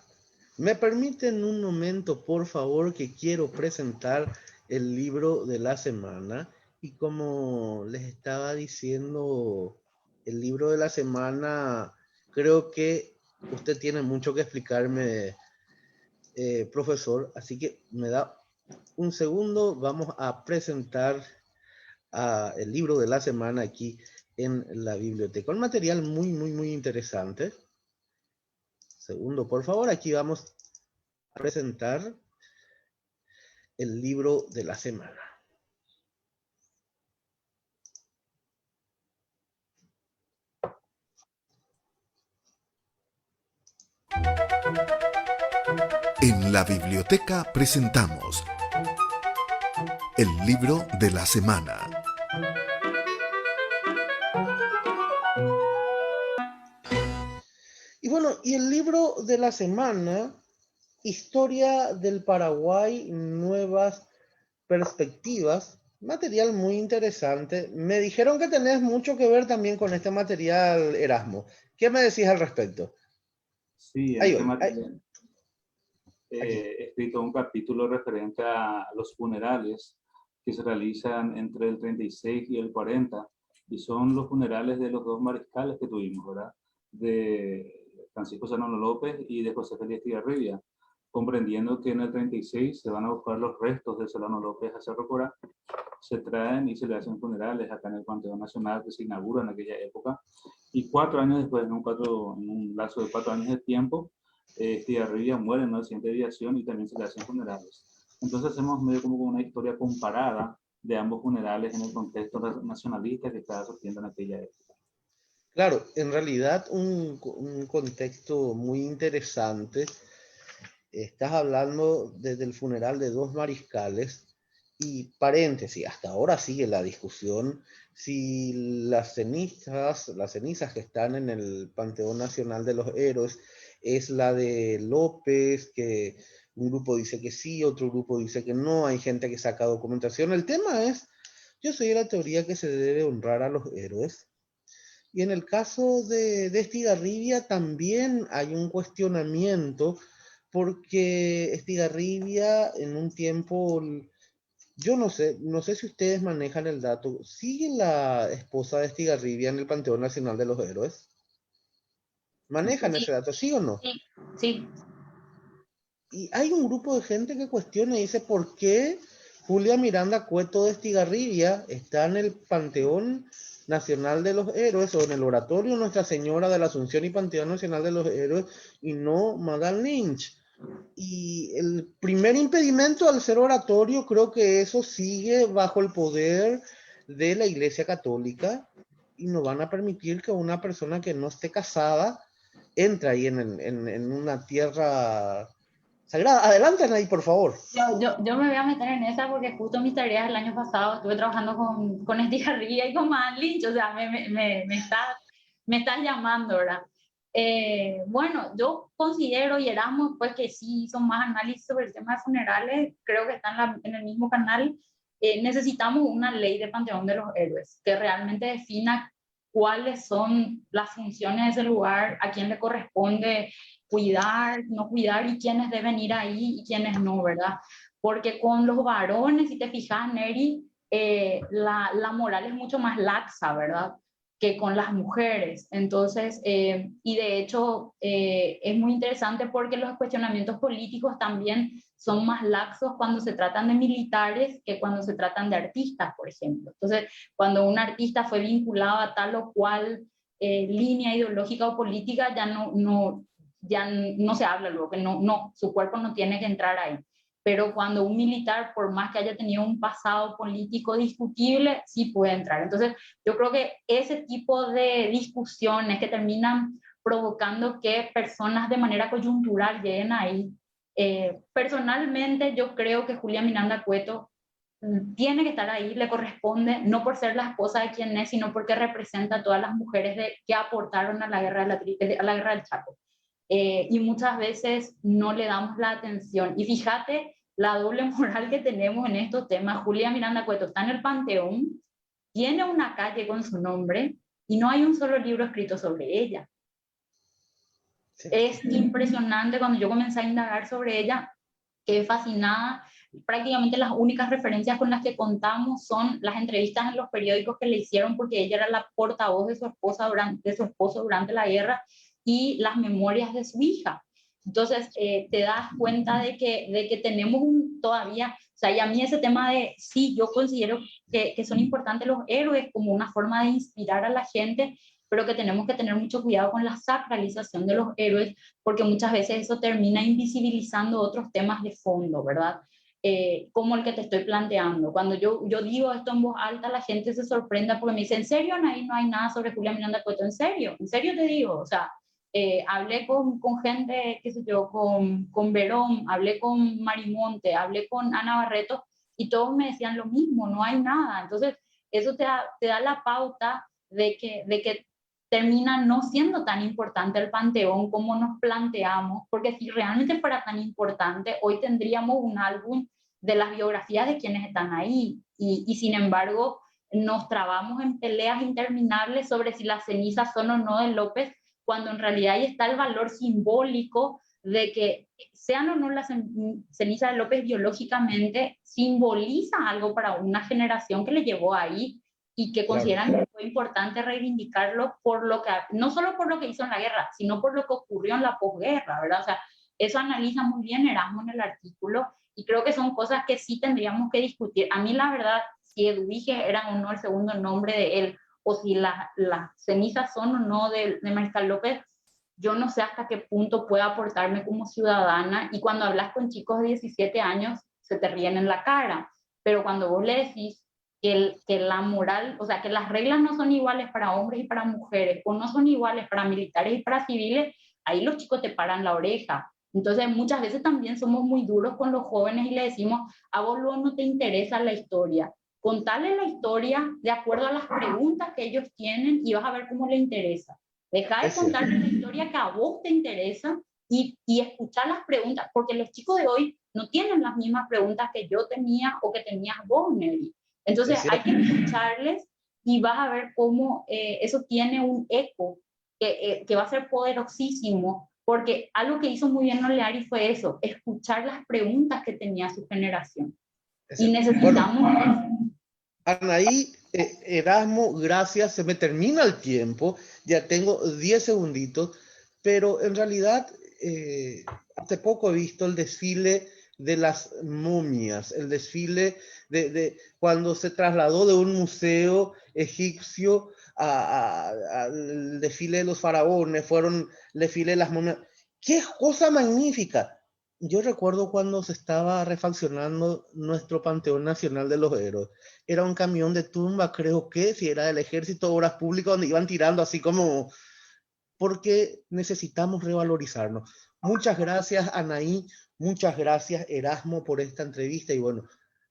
¿me permiten un momento, por favor, que quiero presentar el libro de la semana? Y como les estaba diciendo, el libro de la semana, creo que usted tiene mucho que explicarme, profesor, así que me da un segundo, vamos a presentar el libro de la semana aquí en la biblioteca. Un material muy, muy, muy interesante. Segundo, por favor, aquí vamos a presentar el libro de la semana. En la biblioteca presentamos el libro de la semana. Y bueno, y el libro de la semana, Historia del Paraguay, Nuevas Perspectivas, material muy interesante. Me dijeron que tenés mucho que ver también con este material, Erasmo. ¿Qué me decís al respecto? Sí, en Ahí este voy, material aquí. he escrito un capítulo referente a los funerales que se realizan entre el 36 y el 40, y son los funerales de los dos mariscales que tuvimos, ¿verdad? De Francisco Serrano López y de José Félix Estigarribia, comprendiendo que en el 36 se van a buscar los restos de Serrano López a Cerro Corá, se traen y se le hacen funerales acá en el Panteón Nacional que se inaugura en aquella época, y 4 años después, en un lapso de 4 años de tiempo, Estigarribia muere en un accidente de aviación y también se le hacen funerales. Entonces hacemos medio como una historia comparada de ambos funerales en el contexto nacionalista que estaba surgiendo en aquella época. Claro, en realidad un contexto muy interesante. Estás hablando desde el funeral de dos mariscales y paréntesis, hasta ahora sigue la discusión si las cenizas que están en el Panteón Nacional de los Héroes es la de López, que un grupo dice que sí, otro grupo dice que no, hay gente que saca documentación. El tema es, yo soy de la teoría que se debe honrar a los héroes. Y en el caso de Estigarribia también hay un cuestionamiento porque Estigarribia en un tiempo, yo no sé si ustedes manejan el dato, ¿sigue la esposa de Estigarribia en el Panteón Nacional de los Héroes? ¿Manejan Sí, ese dato, sí o no? sí, sí. Y hay un grupo de gente que cuestiona y dice, ¿por qué Julia Miranda Cueto de Estigarribia está en el Panteón Nacional de los Héroes o en el Oratorio Nuestra Señora de la Asunción y Panteón Nacional de los Héroes y no Madame Lynch? Y el primer impedimento al ser oratorio, creo que eso sigue bajo el poder de la Iglesia Católica y no van a permitir que una persona que no esté casada entre ahí en una tierra sagrada. Adelante, Anaí, por favor. Yo me voy a meter en esa porque justo mis tareas el año pasado estuve trabajando con Estigarribia y con Madame Lynch, o sea, me estás llamando, ¿verdad? Bueno, yo considero, y Erasmus, pues que sí hizo más análisis sobre el tema de funerales, creo que está en el mismo canal. Necesitamos una ley de Panteón de los Héroes que realmente defina cuáles son las funciones de ese lugar, a quién le corresponde cuidar, no cuidar y quiénes deben ir ahí y quiénes no, ¿verdad? Porque con los varones, si te fijas, Neri, la moral es mucho más laxa, ¿verdad? Que con las mujeres. Entonces, y de hecho es muy interesante porque los cuestionamientos políticos también son más laxos cuando se tratan de militares que cuando se tratan de artistas, por ejemplo. Entonces, cuando un artista fue vinculado a tal o cual línea ideológica o política, ya no se habla luego, que su cuerpo no tiene que entrar ahí. Pero cuando un militar, por más que haya tenido un pasado político discutible, sí puede entrar. Entonces, yo creo que ese tipo de discusiones que terminan provocando que personas de manera coyuntural lleguen ahí. Personalmente, yo creo que Julia Miranda Cueto tiene que estar ahí, le corresponde, no por ser la esposa de quien es, sino porque representa a todas las mujeres que aportaron a la guerra del Chaco. Y muchas veces no le damos la atención. Y fíjate la doble moral que tenemos en estos temas. Julia Miranda Cueto está en el Panteón, tiene una calle con su nombre y no hay un solo libro escrito sobre ella. Sí. Es impresionante cuando yo comencé a indagar sobre ella, quedé fascinada. Prácticamente las únicas referencias con las que contamos son las entrevistas en los periódicos que le hicieron porque ella era la portavoz de su esposo durante la guerra y las memorias de su hija. Entonces, te das cuenta de que tenemos todavía, o sea, y a mí ese tema de, sí, yo considero que son importantes los héroes como una forma de inspirar a la gente, pero que tenemos que tener mucho cuidado con la sacralización de los héroes, porque muchas veces eso termina invisibilizando otros temas de fondo, ¿verdad? Como el que te estoy planteando. Cuando yo digo esto en voz alta, la gente se sorprende porque me dice, ¿en serio ahí no hay nada sobre Julia Miranda Cueto? ¿En serio te digo? O sea, hablé con gente, qué sé yo, con Verón, hablé con Marimonte, hablé con Ana Barreto y todos me decían lo mismo, no hay nada. Entonces, eso te da la pauta de que termina no siendo tan importante el Panteón como nos planteamos, porque si realmente fuera tan importante, hoy tendríamos un álbum de las biografías de quienes están ahí y sin embargo nos trabamos en peleas interminables sobre si las cenizas son o no de López, cuando en realidad ahí está el valor simbólico de que sean o no las cenizas de López biológicamente, simboliza algo para una generación que le llevó ahí y que consideran que fue importante reivindicarlo por lo que, no solo por lo que hizo en la guerra, sino por lo que ocurrió en la posguerra, ¿verdad? O sea, eso analiza muy bien Erasmo en el artículo y creo que son cosas que sí tendríamos que discutir. A mí la verdad, si Eduvige era o no el segundo nombre de él, o si las cenizas son o no de Mariscal López, yo no sé hasta qué punto puede aportarme como ciudadana, y cuando hablas con chicos de 17 años se te ríen en la cara, pero cuando vos le decís que la moral, o sea, que las reglas no son iguales para hombres y para mujeres, o no son iguales para militares y para civiles, ahí los chicos te paran la oreja. Entonces muchas veces también somos muy duros con los jóvenes y le decimos, a vos luego no te interesa la historia, contarle la historia de acuerdo a las preguntas que ellos tienen y vas a ver cómo les interesa. Deja de contarle la historia que a vos te interesa y escuchar las preguntas, porque los chicos de hoy no tienen las mismas preguntas que yo tenía o que tenías vos, Nelly. Entonces hay que escucharles y vas a ver cómo eso tiene un eco que va a ser poderosísimo, porque algo que hizo muy bien Oleari fue eso, escuchar las preguntas que tenía su generación. Y necesitamos... Bueno, Anaí, Erasmo, gracias, se me termina el tiempo, ya tengo 10 segunditos, pero en realidad hace poco he visto el desfile de las momias, el desfile de cuando se trasladó de un museo egipcio al desfile de los faraones, fueron el desfile de las momias. ¡Qué cosa magnífica! Yo recuerdo cuando se estaba refaccionando nuestro Panteón Nacional de los Héroes. Era un camión de tumba, creo que, si era del Ejército de Obras Públicas, donde iban tirando así como... porque necesitamos revalorizarnos. Muchas gracias, Anaí. Muchas gracias, Erasmo, por esta entrevista. Y bueno,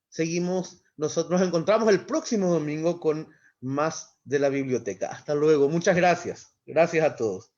seguimos. Nosotros nos encontramos el próximo domingo con más de la biblioteca. Hasta luego. Muchas gracias. Gracias a todos.